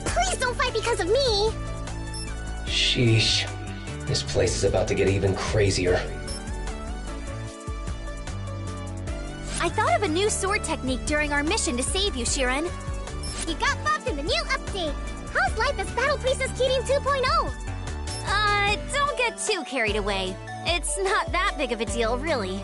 Please don't fight because of me! Sheesh. This place is about to get even crazier. I thought of a new sword technique during our mission to save you, Sheeran. You got buffed in the new update! How's life as Battle Priestess Keating 2.0? Don't get too carried away. It's not that big of a deal, really.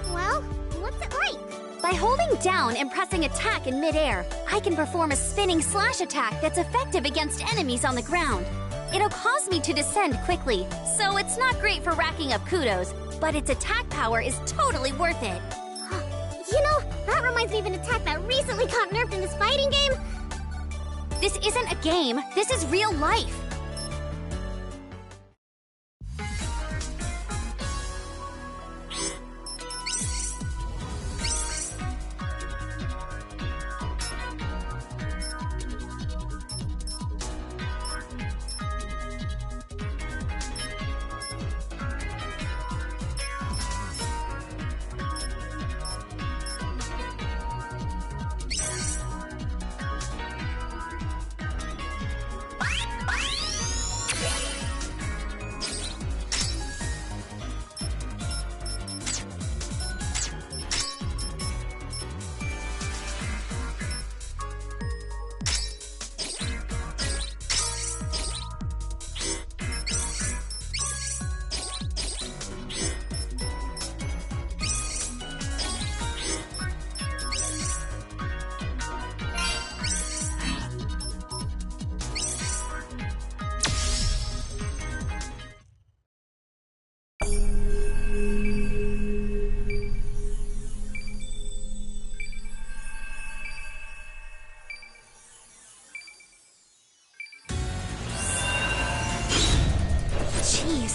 Well, what's it like? By holding down and pressing attack in midair, I can perform a spinning slash attack that's effective against enemies on the ground. It'll cause me to descend quickly, so it's not great for racking up kudos, but its attack power is totally worth it. You know, that reminds me of an attack that recently got nerfed in this fighting game. This isn't a game, this is real life.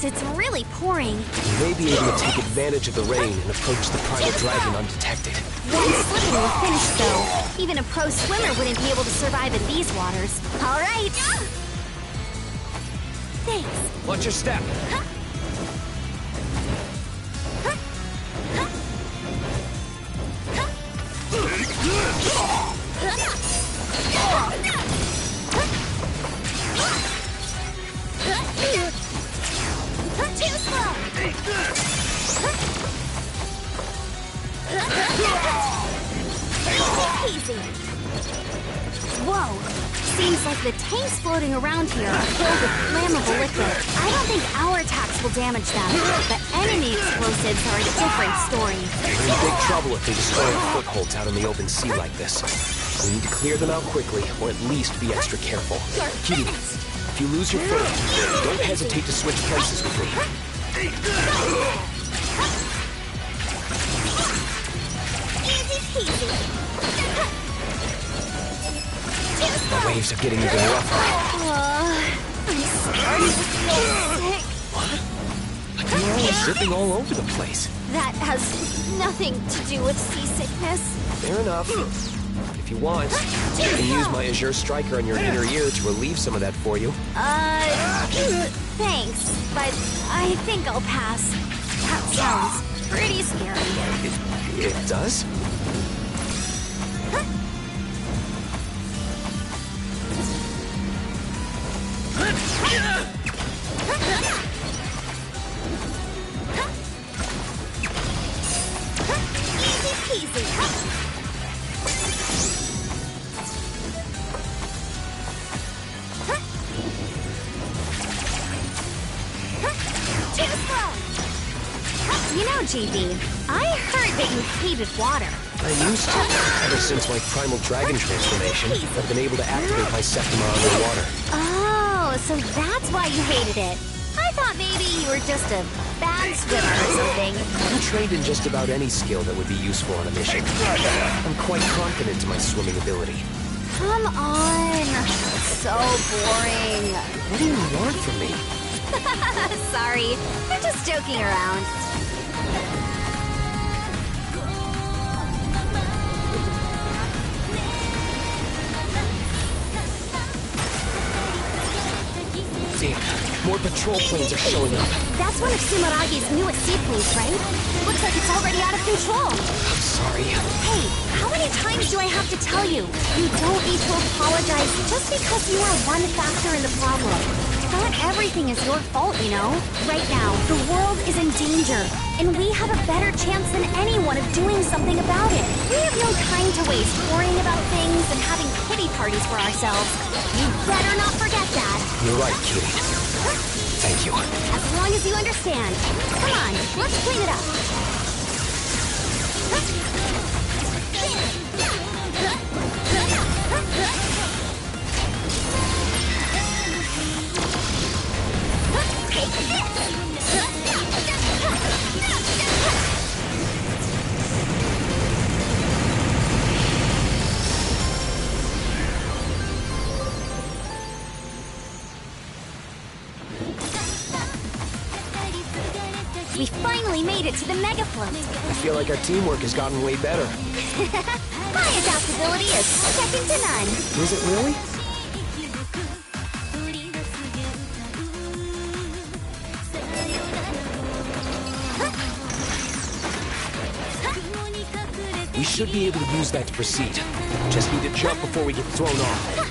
It's really pouring. We may be able to take advantage of the rain and approach the Primal Dragon undetected. One slipping will finish, though. Even a pro swimmer wouldn't be able to survive in these waters. All right. Thanks. Watch your step. Too slow! Easy. Whoa. Seems like the tanks floating around here are filled with flammable liquid. I don't think our attacks will damage them, but enemy explosives are a different story. We're in big trouble if they destroy our footholds out in the open sea like this. We need to clear them out quickly, or at least be extra careful. Kitty, if you lose your footing, don't hesitate to switch places with me. Easy peasy! The waves are getting even rougher. I'm starting to feel sick. But you're all zipping all over the place. That has nothing to do with seasickness. Fair enough. If you want, I can use my Azure Striker on your inner ear to relieve some of that for you. Thanks, but I think I'll pass. That sounds pretty scary. It does? Easy peasy! You know, GB, I heard that you hated water. I used to. Ever since my Primal Dragon transformation, I've been able to activate my Septima underwater. Oh, Oh, so that's why you hated it. I thought maybe you were just a bad swimmer or something. I'm trained in just about any skill that would be useful on a mission. I'm quite confident in my swimming ability. Come on. So boring. What do you want from me? Sorry, I'm just joking around. Damn, more patrol planes are showing up. That's one of Sumaragi's newest seaplanes, right? Looks like it's already out of control. I'm sorry. Hey, how many times do I have to tell you? You don't need to apologize just because you are one factor in the problem. Not everything is your fault, you know? Right now, the world is in danger, and we have a better chance than anyone of doing something about it. We have no time to waste worrying about things and having pity parties for ourselves. You better not forget that. You're right, Kitty. Thank you. As long as you understand. Come on, let's clean it up. Take We finally made it to the mega float. I feel like our teamwork has gotten way better. My adaptability is second to none. Is it really? We should be able to use that to proceed. Just need to jump before we get thrown off.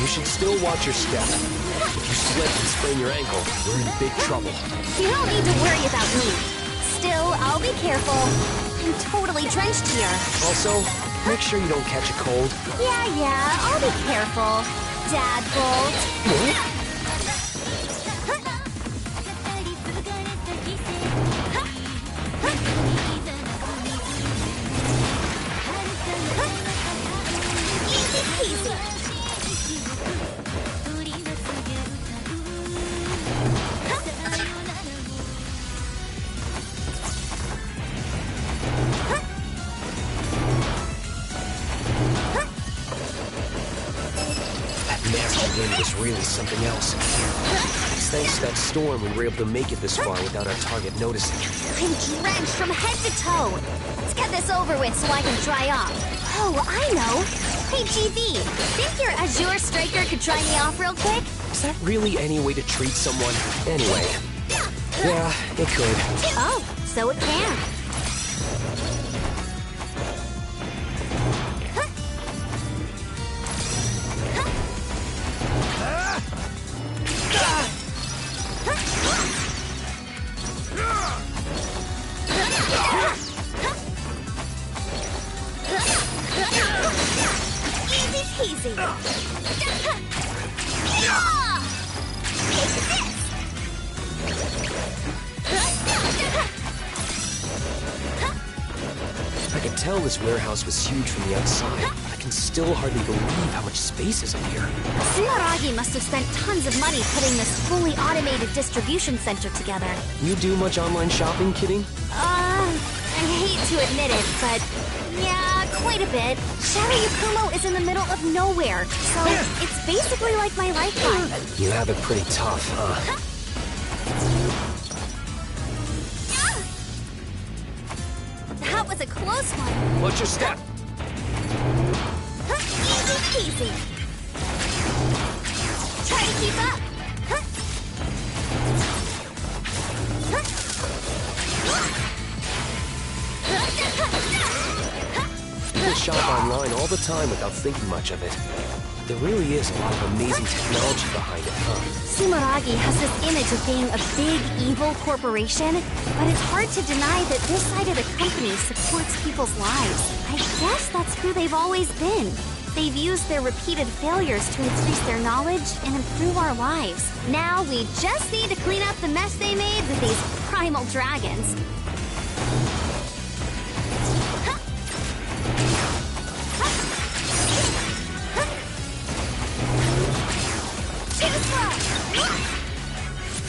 You should still watch your step. If you slip and sprain your ankle, you're in big trouble. You don't need to worry about me. Still, I'll be careful. I'm totally drenched here. Also, make sure you don't catch a cold. Yeah, I'll be careful. Dad Bolt. What? Wind was really something else. It's thanks to that storm we were able to make it this far without our target noticing. I'm drenched from head to toe. Let's get this over with so I can dry off. Oh, I know. Hey, GB, think your Azure Striker could dry me off real quick? Is that really any way to treat someone? Anyway. Yeah, it could. Oh, so it can. Easy. I could tell this warehouse was huge from the outside, but I can still hardly believe how much space is in here. Sumaragi must have spent tons of money putting this fully automated distribution center together. You do much online shopping, Kitty? I hate to admit it, but yeah, quite a bit. Shadow Yakumo is in the middle of nowhere, so it's basically like my lifetime. You have it pretty tough, huh? That was a close one. Watch your step. Easy peasy. Try to keep up. People shop online all the time without thinking much of it. There really is a lot of amazing technology behind it, huh? Sumeragi has this image of being a big, evil corporation, but it's hard to deny that this side of the company supports people's lives. I guess that's who they've always been. They've used their repeated failures to increase their knowledge and improve our lives. Now we just need to clean up the mess they made with these primal dragons.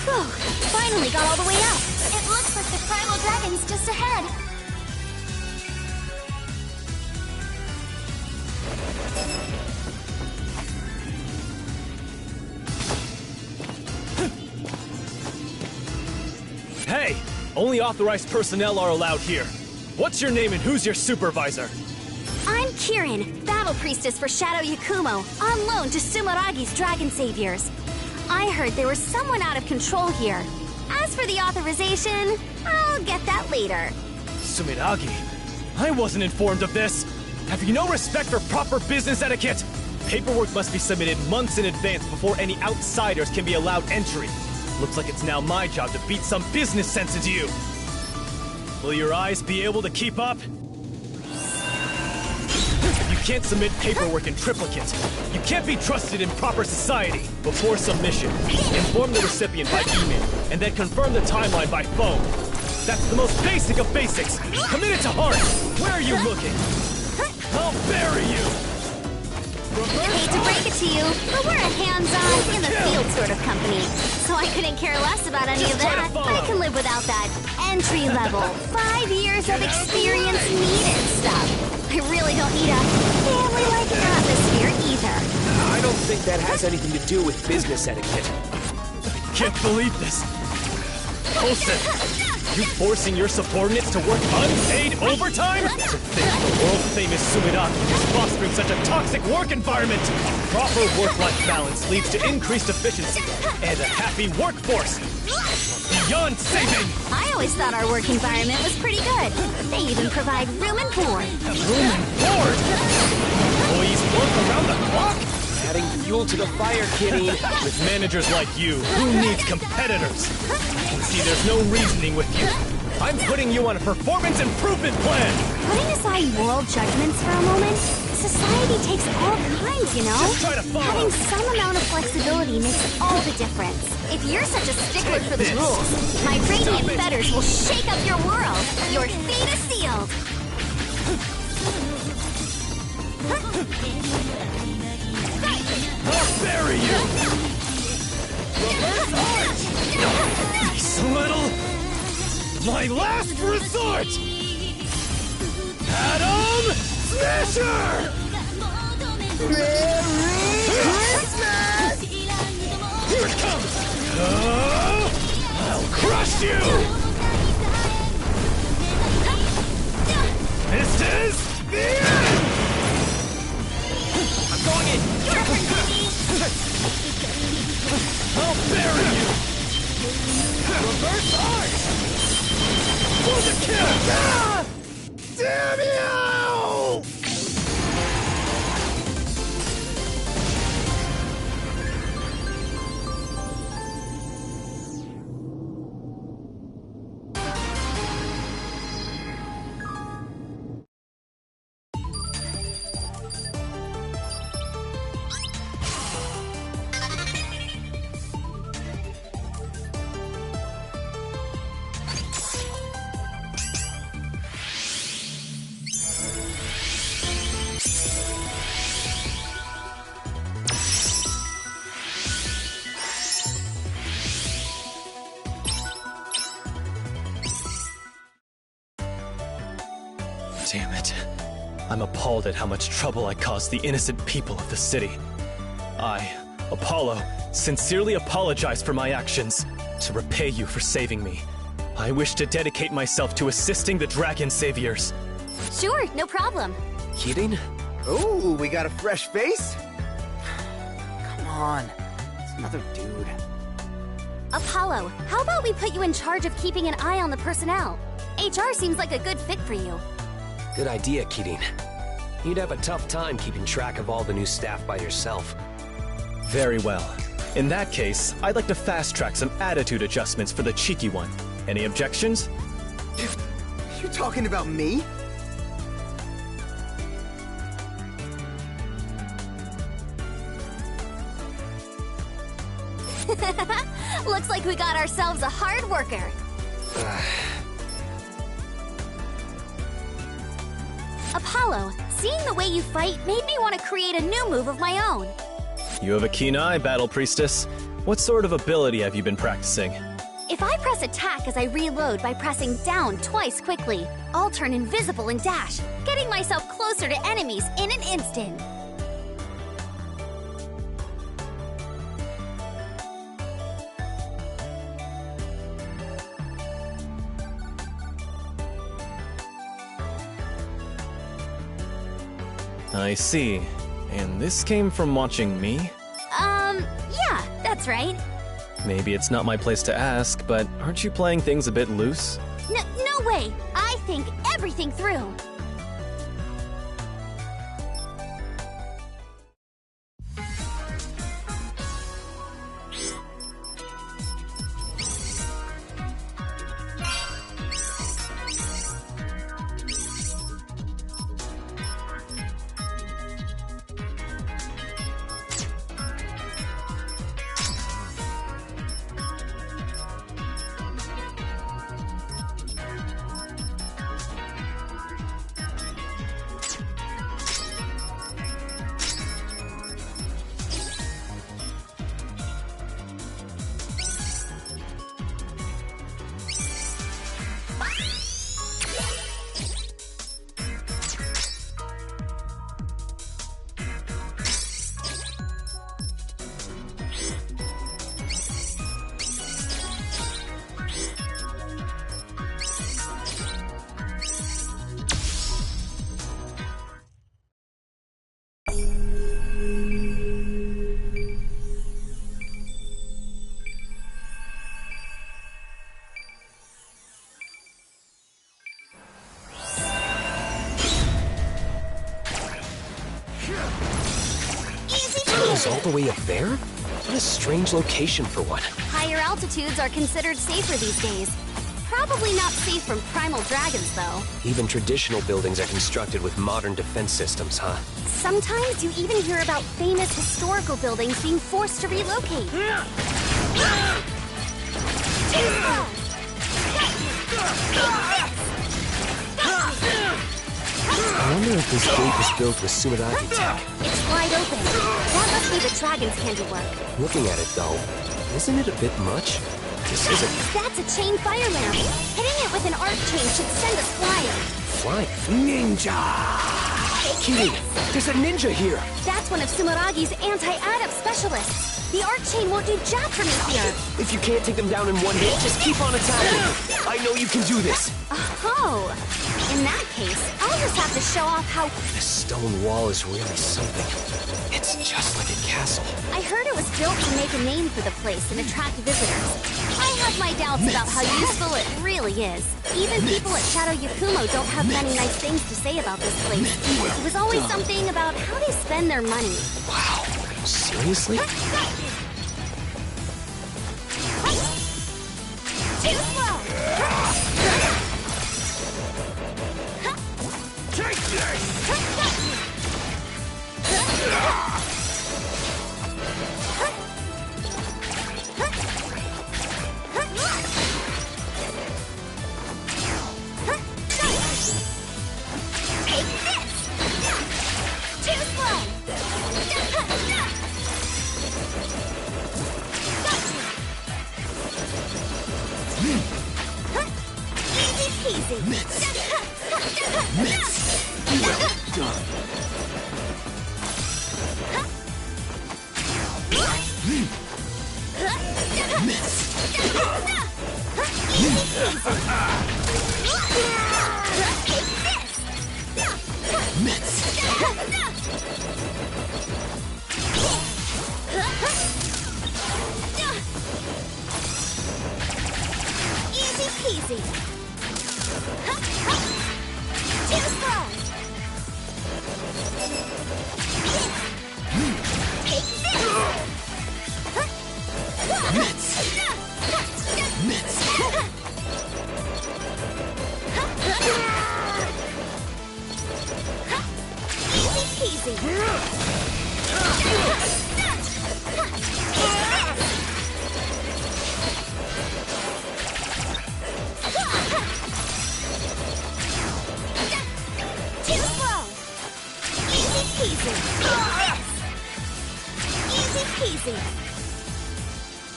Whew, finally got all the way up. It looks like the primal dragon's just ahead. Hey! Only authorized personnel are allowed here. What's your name and who's your supervisor? I'm Kirin, Battle Priestess for Shadow Yakumo, on loan to Sumeragi's Dragon Saviors. I heard there was someone out of control here. As for the authorization, I'll get that later. Sumeragi? I wasn't informed of this! Have you no respect for proper business etiquette? Paperwork must be submitted months in advance before any outsiders can be allowed entry. Looks like it's now my job to beat some business sense into you. Will your eyes be able to keep up? If you can't submit paperwork in triplicate, you can't be trusted in proper society. Before submission, inform the recipient by email, and then confirm the timeline by phone. That's the most basic of basics. Commit it to heart. Where are you looking? I'll bury you. Hate to break it to you, but we're a hands-on, in-the-field sort of company. So I couldn't care less about any of that. I can live without that entry level, 5 years of experience needed stuff. I really don't need a family-like atmosphere either. I don't think that has anything to do with business etiquette. Can't believe this. Olsen, you forcing your subordinates to work unpaid overtime? To think the world-famous Sumeragi is fostering such a toxic work environment! Proper work-life balance leads to increased efficiency and a happy workforce! Beyond saving! I always thought our work environment was pretty good. They even provide room and board. Room and board? Employees work around the clock? Adding fuel to the fire, Kitty. With managers like you, who needs competitors? See, there's no reasoning with you. I'm putting you on a performance improvement plan! Putting aside moral judgments for a moment, society takes all kinds, you know? Just try to follow. Having some amount of flexibility makes all the difference. If you're such a stickler for the rules, my radiant fetters will shake up your world. Your fate is sealed. I'll bury you! Reverse arch! Peace, little... My last resort! Atom Smasher! Merry Christmas! Here it comes! I'll crush you! This is the end! I'm going in! I'll bury you! Reverse arch! For the kill! Ah! Damn you! Damn it. I'm appalled at how much trouble I caused the innocent people of the city. I, Apollo, sincerely apologize for my actions. To repay you for saving me, I wish to dedicate myself to assisting the Dragon Saviors. Sure, no problem. Kidding? Ooh, we got a fresh face? Come on, it's another dude. Apollo, how about we put you in charge of keeping an eye on the personnel? HR seems like a good fit for you. Good idea, Kidding. You'd have a tough time keeping track of all the new staff by yourself. Very well. In that case, I'd like to fast-track some attitude adjustments for the cheeky one. Any objections? You talking about me? Looks like we got ourselves a hard worker. Apollo, seeing the way you fight made me want to create a new move of my own. You have a keen eye, Battle Priestess. What sort of ability have you been practicing? If I press attack as I reload by pressing down twice quickly, I'll turn invisible and dash, getting myself closer to enemies in an instant. I see. And this came from watching me? Yeah, that's right. Maybe it's not my place to ask, but aren't you playing things a bit loose? No way! I think everything through. All the way up there? What a strange location for one. Higher altitudes are considered safer these days. Probably not safe from primal dragons, though. Even traditional buildings are constructed with modern defense systems, huh? Sometimes you even hear about famous historical buildings being forced to relocate. I wonder if this gate was built with Sumeragi tech. It's wide open. That must be the dragon's handiwork. Looking at it, though, isn't it a bit much? This is a... That's a chain fire lamp. Hitting it with an arc chain should send us flying. flying. Ninja! Kitty, there's a ninja here! That's one of Sumeragi's anti-adept specialists. The arc chain won't do jack for me here. If you can't take them down in one hit, just keep on attacking. I know you can do this. Oh, in that case, I'll just have to show off how... This stone wall is really something. It's just like a castle. I heard it was built to make a name for the place and attract visitors. I have my doubts about how useful it really is. Even people at Shadow Yakumo don't have many nice things to say about this place. It was always something about how they spend their money. Wow, seriously? Too slow! Take this!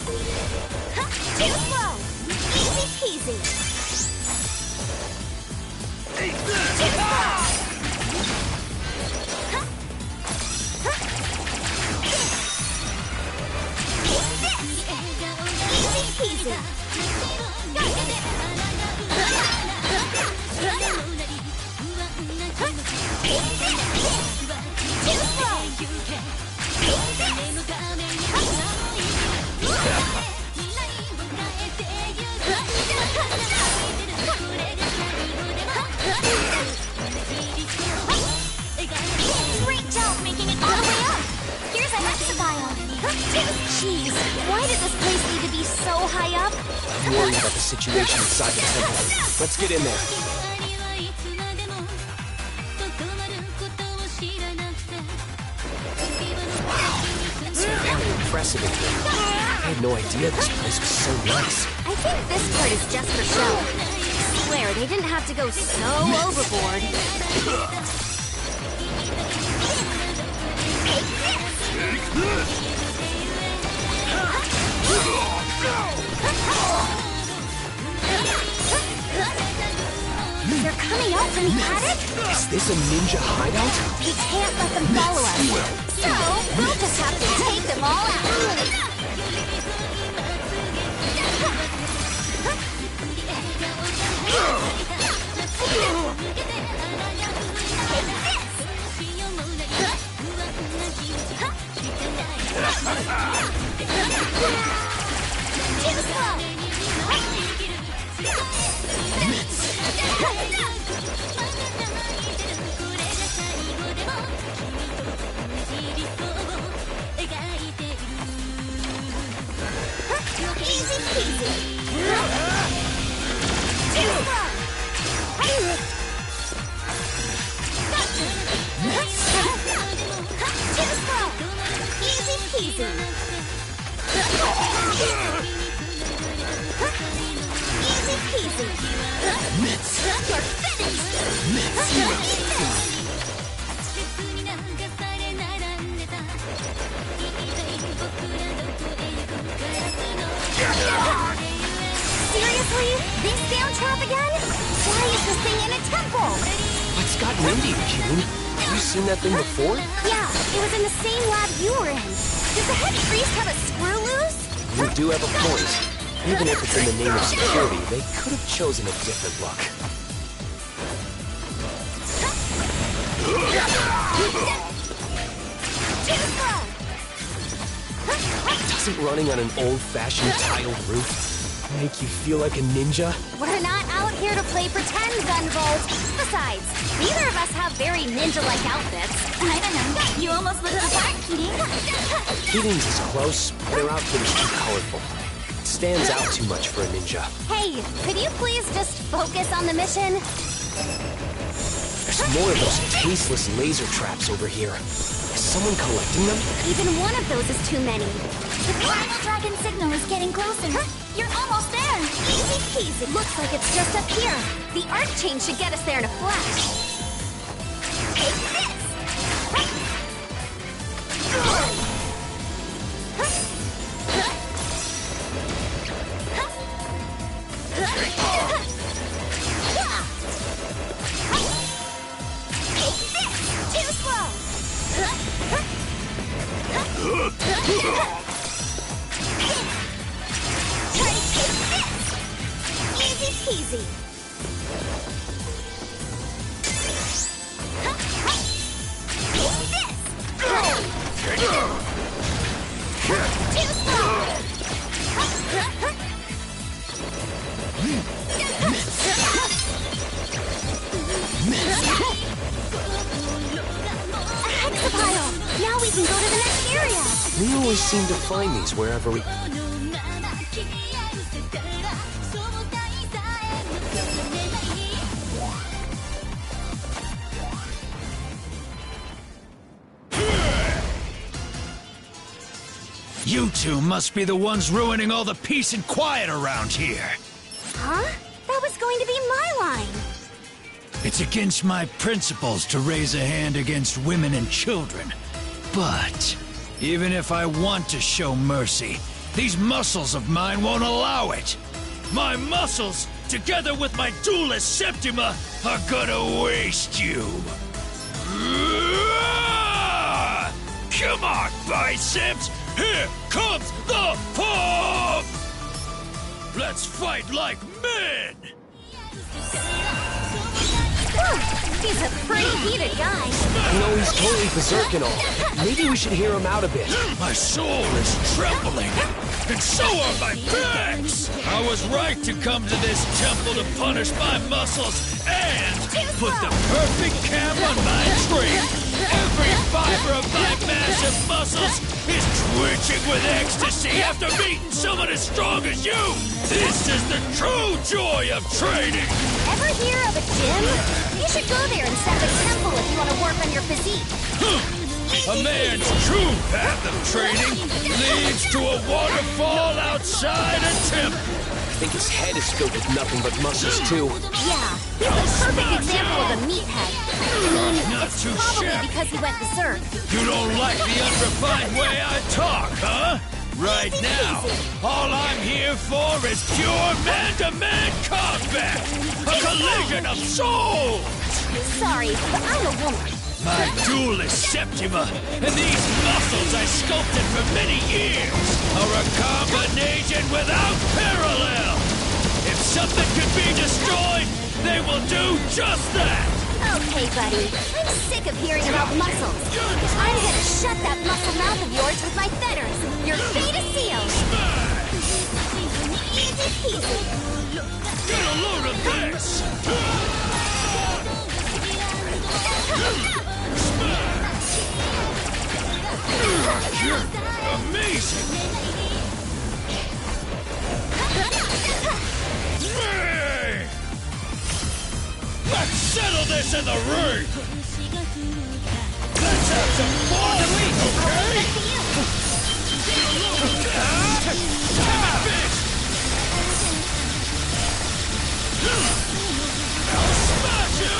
Too slow! Easy peasy! Too slow! Easy peasy! Too slow! Great job making it all the way up! Here's a hexabiome. Jeez, why did this place need to be so high up? I'm worried about the situation inside the temple. Let's get in there. It's very impressive in here. I had no idea this place was so nice. I think this part is just for show. I swear, they didn't have to go so overboard. They're coming out from the attic? Is this a ninja hideout? We can't let them follow us. So, we'll just have to take them all out. Too slow! Easy peasy! Too slow! Too slow! Easy peasy! Easy peasy! You're Seriously? This damn trap again? Why is this thing in a temple? What's gotten into you, June? Have you seen that thing before? Yeah, it was in the same lab you were in. Does the head priest have a screw loose? You do have a point. Even if it's in the name of security, they could have chosen a different look. Too slow! Doesn't running on an old-fashioned tiled roof make you feel like a ninja? We're not out here to play pretend, Gunvolt. Besides, neither of us have very ninja-like outfits. I don't know. You almost look the part, Keating. Keating's is close, but her outfit is too colorful. It stands out too much for a ninja. Hey, could you please just focus on the mission? There's more of those tasteless laser traps over here. Is someone collecting them? Even one of those is too many. The primal dragon signal is getting closer. You're almost there. Easy peasy. Looks like it's just up here. The arc chain should get us there in a flash. Take this! Too slow! Try to take this! Easy peasy! Take this! Too slow! Hexapile! Now we can go to the next area! We always seem to find these wherever we... You two must be the ones ruining all the peace and quiet around here. Huh? That was going to be my line! It's against my principles to raise a hand against women and children. But even if I want to show mercy, These muscles of mine won't allow it. My muscles, together with my duelist Septima, are gonna waste you. Come on, biceps! Here comes the pump! Let's fight like men! He's a pretty heated guy. No, he's totally berserk and all. Maybe we should hear him out a bit. My soul is trembling, and so are my pecs! I was right to come to this temple to punish my muscles and put the perfect cap on my tree. Every fiber of my massive muscles is twitching with ecstasy after meeting someone as strong as you! This is the true joy of training! Ever hear of a gym? You should go there instead of a temple if you want to work on your physique. A man's true path of training leads to a waterfall outside a temple. I think his head is filled with nothing but muscles, too. Yeah, he's a perfect example of a meathead. Not too Probably shabby. because he went berserk. You don't like the unrefined way I talk, huh? Right now, all I'm here for is pure man-to-man combat! A collision of souls! Sorry, but I'm a woman. My duelist Septima and these muscles I sculpted for many years are a combination without parallel! If something can be destroyed, they will do just that! Okay, buddy. I'm sick of hearing about muscles. I'm gonna shut that muscle mouth of yours with my fetters. Your fate is sealed. Easy peasy. Get a load of this! You're amazing! Hey! Let's settle this in the ring! Let's have some fun, okay? I'll smash you!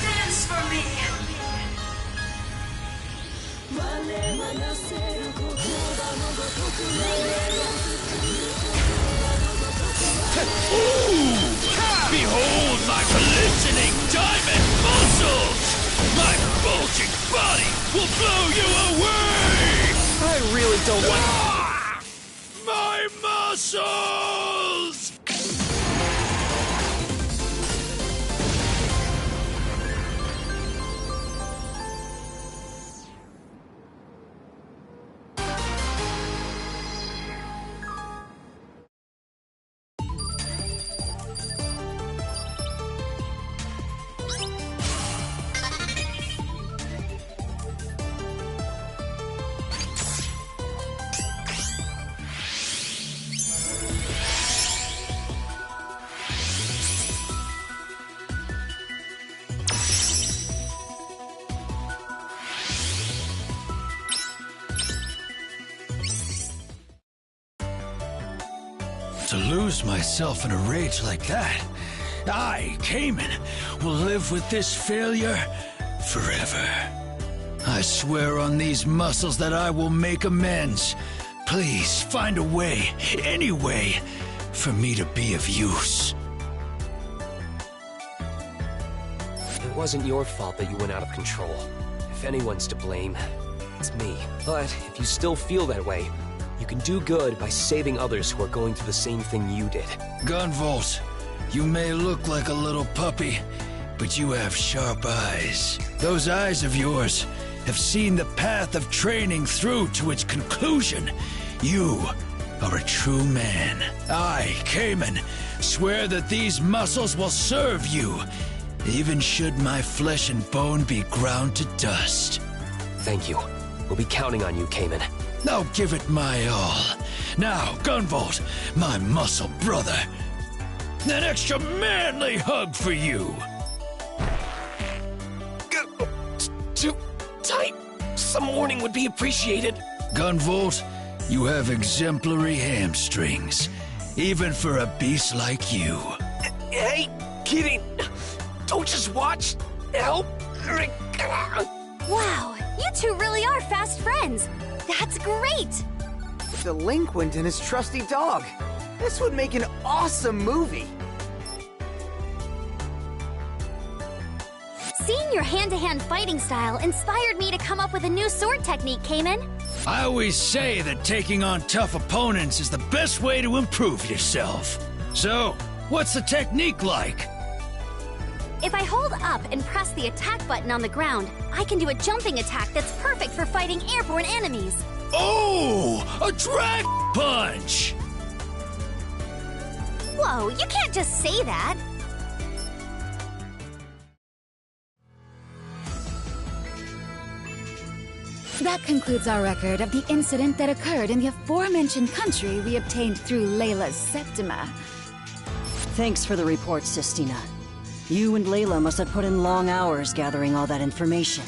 Dance for me. Behold my glistening diamond muscles! My bulging body will blow you away! I really don't want... My muscles! To lose myself in a rage like that, I, Cayman, will live with this failure forever. I swear on these muscles that I will make amends. Please find a way, any way, for me to be of use. It wasn't your fault that you went out of control. If anyone's to blame, it's me. But if you still feel that way, you can do good by saving others who are going through the same thing you did. Gunvolt, you may look like a little puppy, but you have sharp eyes. Those eyes of yours have seen the path of training through to its conclusion. You are a true man. I, Cayman, swear that these muscles will serve you, even should my flesh and bone be ground to dust. Thank you. We'll be counting on you, Cayman. I'll give it my all. Now, Gunvolt, my muscle brother. An extra manly hug for you. Too tight. Some warning would be appreciated. Gunvolt, you have exemplary hamstrings, even for a beast like you. Hey, kidding. Don't just watch. Help. Wow, you two really are fast friends. That's great. Delinquent and his trusty dog. This would make an awesome movie. Seeing your hand-to-hand fighting style inspired me to come up with a new sword technique, Cayman. I always say that taking on tough opponents is the best way to improve yourself. So, what's the technique like? If I hold up and press the attack button on the ground, I can do a jumping attack that's perfect for fighting airborne enemies. Oh, a drag punch! Whoa, you can't just say that. That concludes our record of the incident that occurred in the aforementioned country we obtained through Layla's Septima. Thanks for the report, Sistina. You and Layla must have put in long hours gathering all that information.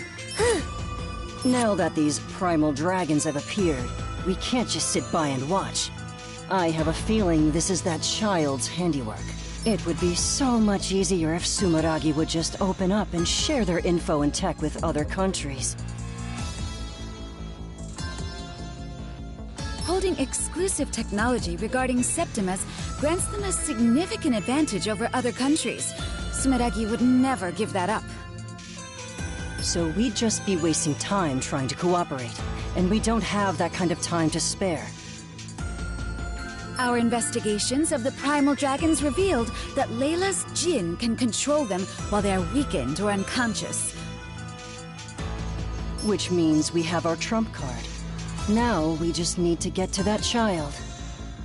Now that these primal dragons have appeared, we can't just sit by and watch. I have a feeling this is that child's handiwork. It would be so much easier if Sumeragi would just open up and share their info and tech with other countries. Holding exclusive technology regarding Septimas grants them a significant advantage over other countries. Sumeragi would never give that up. So we'd just be wasting time trying to cooperate, and we don't have that kind of time to spare. Our investigations of the primal dragons revealed that Layla's Jinn can control them while they are weakened or unconscious. Which means we have our trump card. Now we just need to get to that child.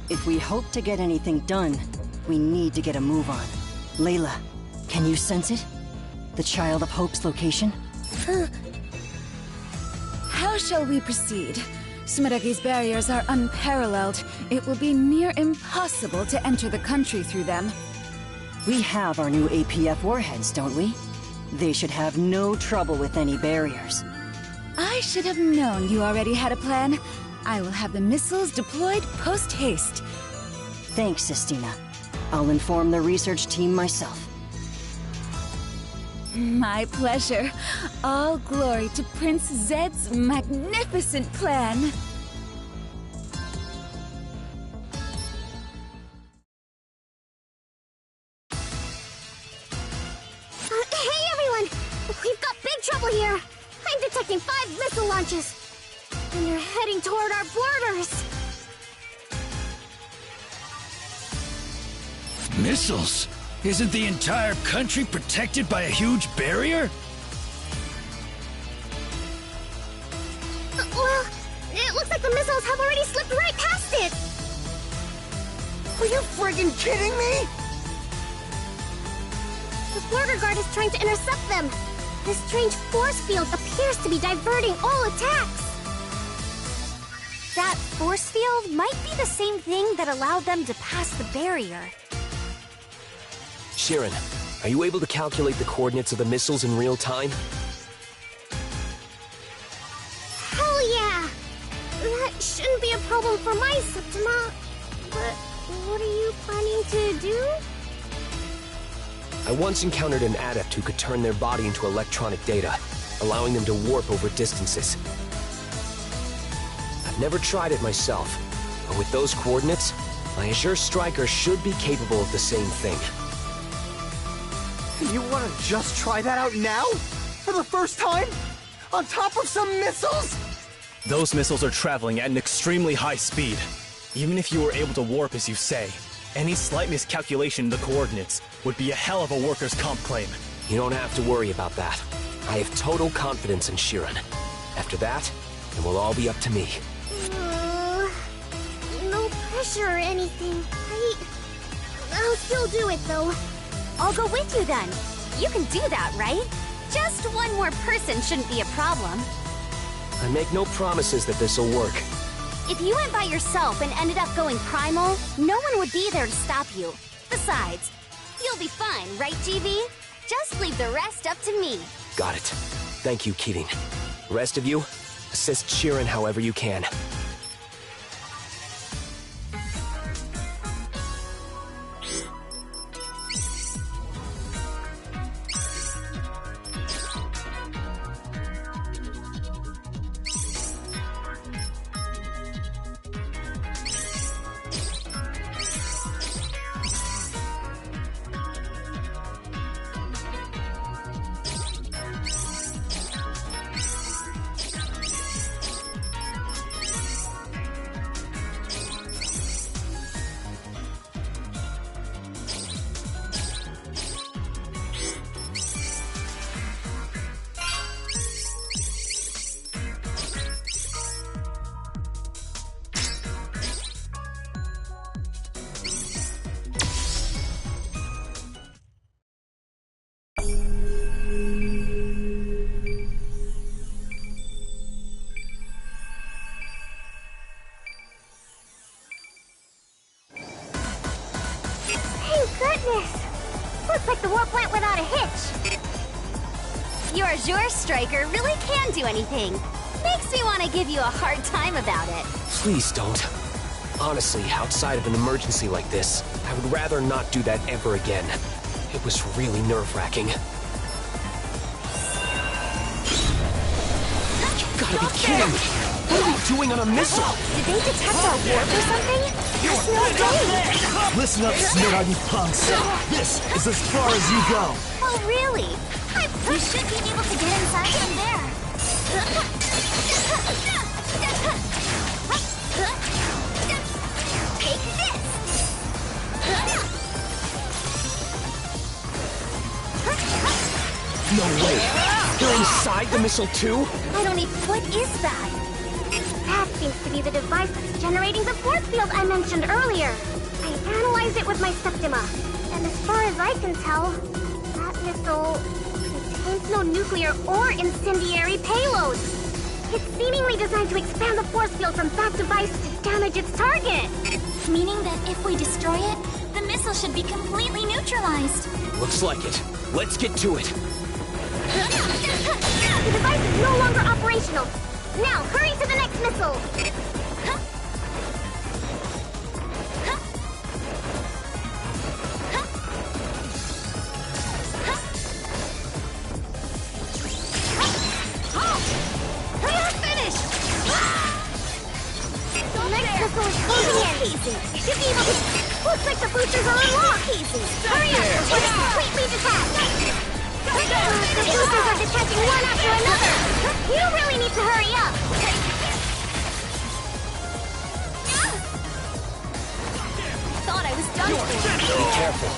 If we hope to get anything done, we need to get a move on. Layla, can you sense it? The Child of Hope's location? How shall we proceed? Sumeragi's barriers are unparalleled. It will be near impossible to enter the country through them. We have our new APF warheads, don't we? They should have no trouble with any barriers. I should have known you already had a plan. I will have the missiles deployed post-haste. Thanks, Sistina. I'll inform the research team myself. My pleasure. All glory to Prince Zed's magnificent plan. Hey everyone! We've got big trouble here! I'm detecting 5 missile launches! And they're heading toward our borders! Missiles? Isn't the entire country protected by a huge barrier? Well, it looks like the missiles have already slipped right past it! Are you friggin' kidding me? The border guard is trying to intercept them. This strange force field appears to be diverting all attacks. That force field might be the same thing that allowed them to pass the barrier. Shirin, are you able to calculate the coordinates of the missiles in real time? Hell yeah! That shouldn't be a problem for my Septima. But what are you planning to do? I once encountered an adept who could turn their body into electronic data, allowing them to warp over distances. I've never tried it myself, but with those coordinates, my Azure Striker should be capable of the same thing. You want to just try that out now? For the first time? On top of some missiles? Those missiles are traveling at an extremely high speed. Even if you were able to warp as you say, any slight miscalculation in the coordinates would be a hell of a workers' comp claim. You don't have to worry about that. I have total confidence in Shirin. After that, it will all be up to me. No pressure or anything. I'll still do it though. I'll go with you then. You can do that, right? Just one more person shouldn't be a problem. I make no promises that this'll work. If you went by yourself and ended up going primal, no one would be there to stop you. Besides, you'll be fine, right, GB? Just leave the rest up to me. Got it. Thank you, Keating. Rest of you, assist Shirin however you can. Your Azure Striker really can do anything. Makes me want to give you a hard time about it. Please don't. Honestly, outside of an emergency like this, I would rather not do that ever again. It was really nerve-wracking. You gotta be kidding me! What are we doing on a missile? Did they detect our warp or something? There's no way! Listen up, Smiragi punks. This is as far as you go. Oh, really? We should be able to get inside from there. Take this! No way! They're inside the missile too? I don't even... What is that? That seems to be the device that's generating the force field I mentioned earlier. I analyzed it with my Septima, and as far as I can tell, that missile contains no nuclear or incendiary payload. It's seemingly designed to expand the force field from that device to damage its target. Meaning that if we destroy it, the missile should be completely neutralized. Looks like it. Let's get to it. The device is no longer operational. Now, hurry to the next missile! Finish! The next missile is closing in! Should be able to... Looks like the boosters are unlocked! Hurry up before they completely detach! The boosters are detaching one after another! You really need to hurry up! Thought I was done for. Be careful.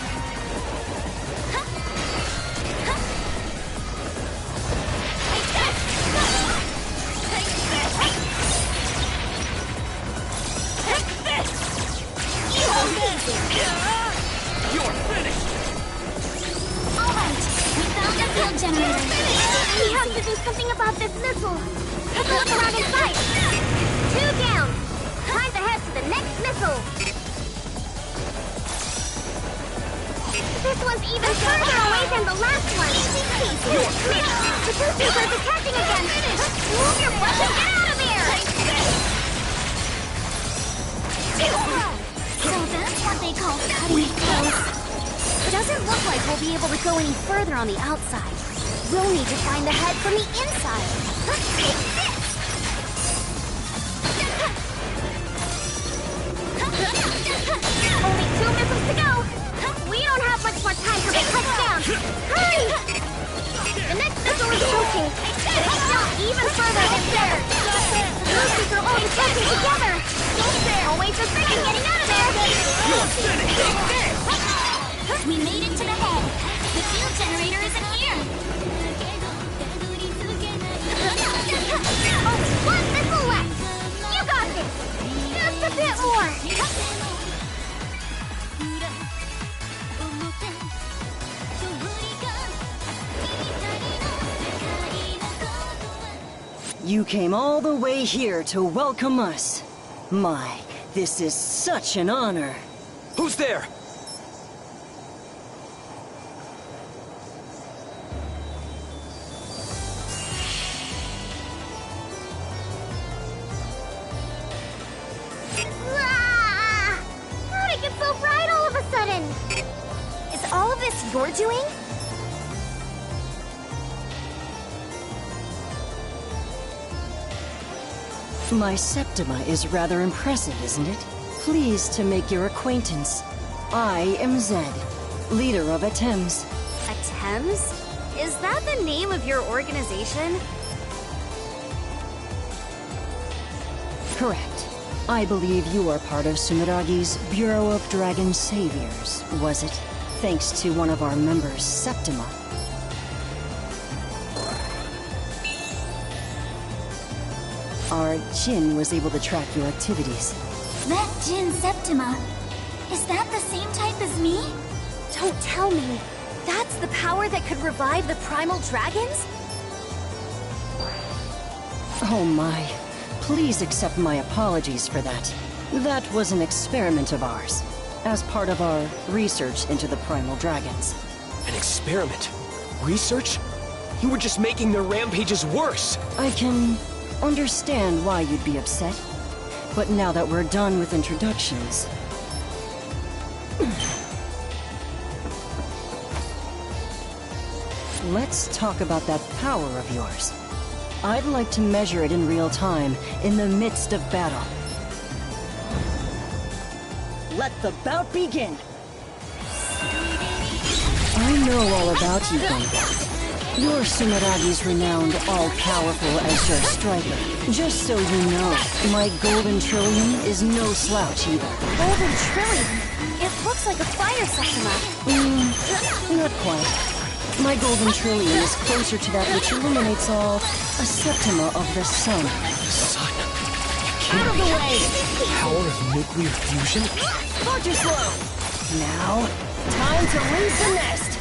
You're finished! Alright, we found the field generator. We have to do something about this missile! Take a look around inside! 2 down! Time to head to the next missile! This one's even further away than the last one! Mitch, the boosters are detaching again! Move your butt and get out of here! So that's what they call cutting it close. Doesn't look like we'll be able to go any further on the outside. We'll need to find the head from the inside. Take this! Only 2 missiles to go! We don't have much more time till they touch down! Hurry! The next missile is approaching! Now even further than there! The boosters are all detaching together! Don't waste a second getting out of there! We made it to the head. The field generator isn't here. Oh, 1 missile left! You got this! Just a bit more! You came all the way here to welcome us. My, this is such an honor. Who's there? Ah! How'd it get so bright all of a sudden? Is all of this your doing? My Septima is rather impressive, isn't it? Pleased to make your acquaintance. I am Zed, leader of Atems. Atems? Is that the name of your organization? Correct. I believe you are part of Sumeragi's Bureau of Dragon Saviors, was it? Thanks to one of our members, Septima. Our Jin was able to track your activities. That Jin Septima. Is that the same type as me? Don't tell me. That's the power that could revive the primal dragons? Oh my. Please accept my apologies for that. That was an experiment of ours, as part of our research into the primal dragons. An experiment? Research? You were just making their rampages worse! I can understand why you'd be upset. But now that we're done with introductions... let's talk about that power of yours. I'd like to measure it in real time, in the midst of battle. Let the bout begin! I know all about you, Gunvolt. You're Sumeragi's renowned all-powerful as your striker. Just so you know, my golden trillium is no slouch either. Golden trillium? It looks like a fire Septima. Not quite. My golden trillium is closer to that which illuminates all, a Septima of the sun. Sun? Out of the way! Power of nuclear fusion? Far too slow! Now, time to leave the nest!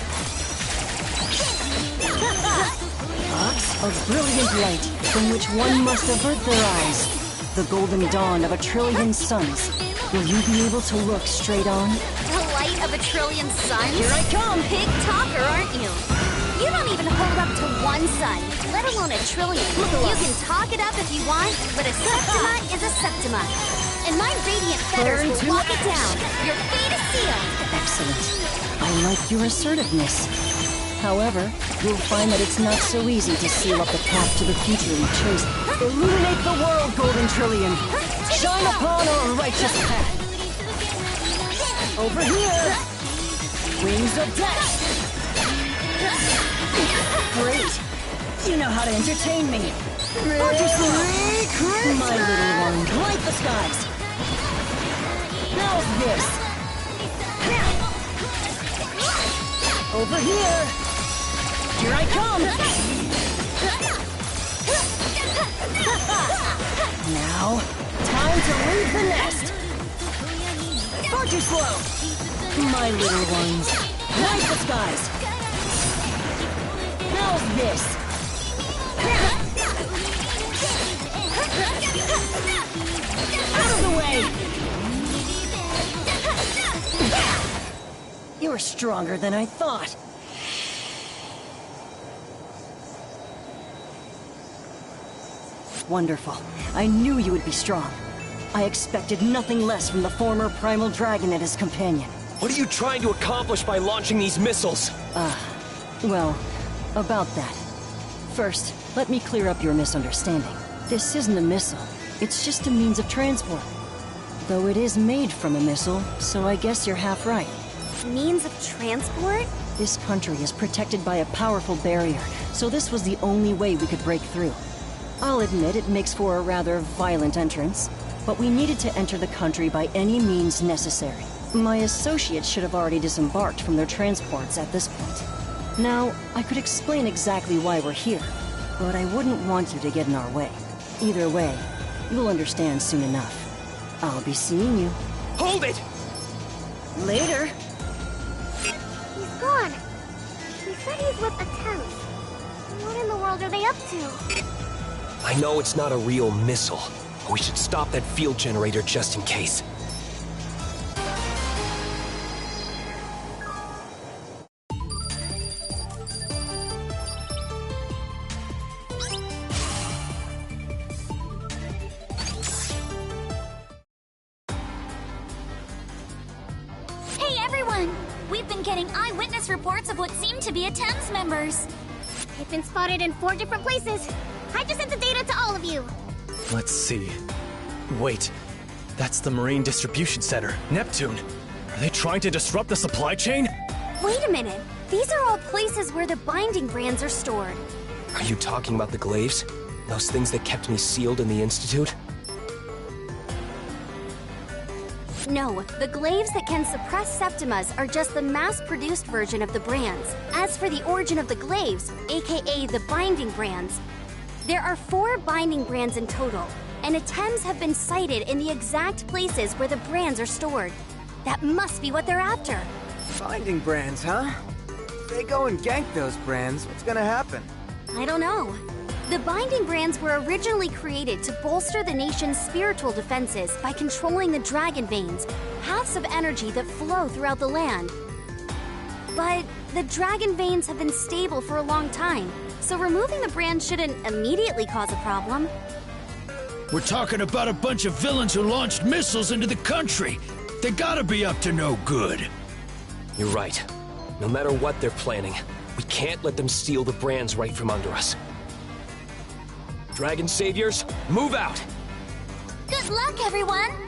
Box of brilliant light, from which one must avert their eyes. The golden dawn of a trillion suns. Will you be able to look straight on? The light of a trillion suns? Here I come! Big talker, aren't you? You don't even hold up to one sun, let alone a trillion. You can talk it up if you want, but a Septima is a Septima. And my radiant feathers will walk it down. Your fate is sealed. Excellent. I like your assertiveness. However, you'll find that it's not so easy to seal up the path to the future we chose. Illuminate the world, Golden Trillion! Shine upon our righteous path! Over here! Wings of death! Great! You know how to entertain me! My little one, light the skies! How's this? Over here! Here I come! Now, time to leave the nest! Far too slow! My little ones, light the skies! How's this? Out of the way! You're stronger than I thought. Wonderful. I knew you would be strong. I expected nothing less from the former primal dragon and his companion. What are you trying to accomplish by launching these missiles? Well, about that. First, let me clear up your misunderstanding. This isn't a missile. It's just a means of transport. Though it is made from a missile, so I guess you're half right. Means of transport? This country is protected by a powerful barrier, so this was the only way we could break through. I'll admit it makes for a rather violent entrance, but we needed to enter the country by any means necessary. My associates should have already disembarked from their transports at this point. Now, I could explain exactly why we're here, but I wouldn't want you to get in our way. Either way, you'll understand soon enough. I'll be seeing you. Hold it! Later! He's gone. He said he's with attempts. What in the world are they up to? I know it's not a real missile, but we should stop that field generator just in case. Hey everyone! We've been getting eyewitness reports of what seem to be Thames members. They've been spotted in 4 different places. I just sent the data to all of you. Let's see. Wait, that's the Marine Distribution Center, Neptune. Are they trying to disrupt the supply chain? Wait a minute. These are all places where the binding brands are stored. Are you talking about the glaives? Those things that kept me sealed in the Institute? No, the glaives that can suppress Septimas are just the mass-produced version of the brands. As for the origin of the glaives, aka the binding brands, there are 4 binding brands in total, and attempts have been sighted in the exact places where the brands are stored. That must be what they're after. Binding brands, huh? If they go and gank those brands, what's gonna happen? I don't know. The binding brands were originally created to bolster the nation's spiritual defenses by controlling the dragon veins, paths of energy that flow throughout the land. But the dragon veins have been stable for a long time, so removing the brand shouldn't immediately cause a problem. We're talking about a bunch of villains who launched missiles into the country. They gotta be up to no good. You're right. No matter what they're planning, we can't let them steal the brands right from under us. Dragon Saviors, move out! Good luck, everyone!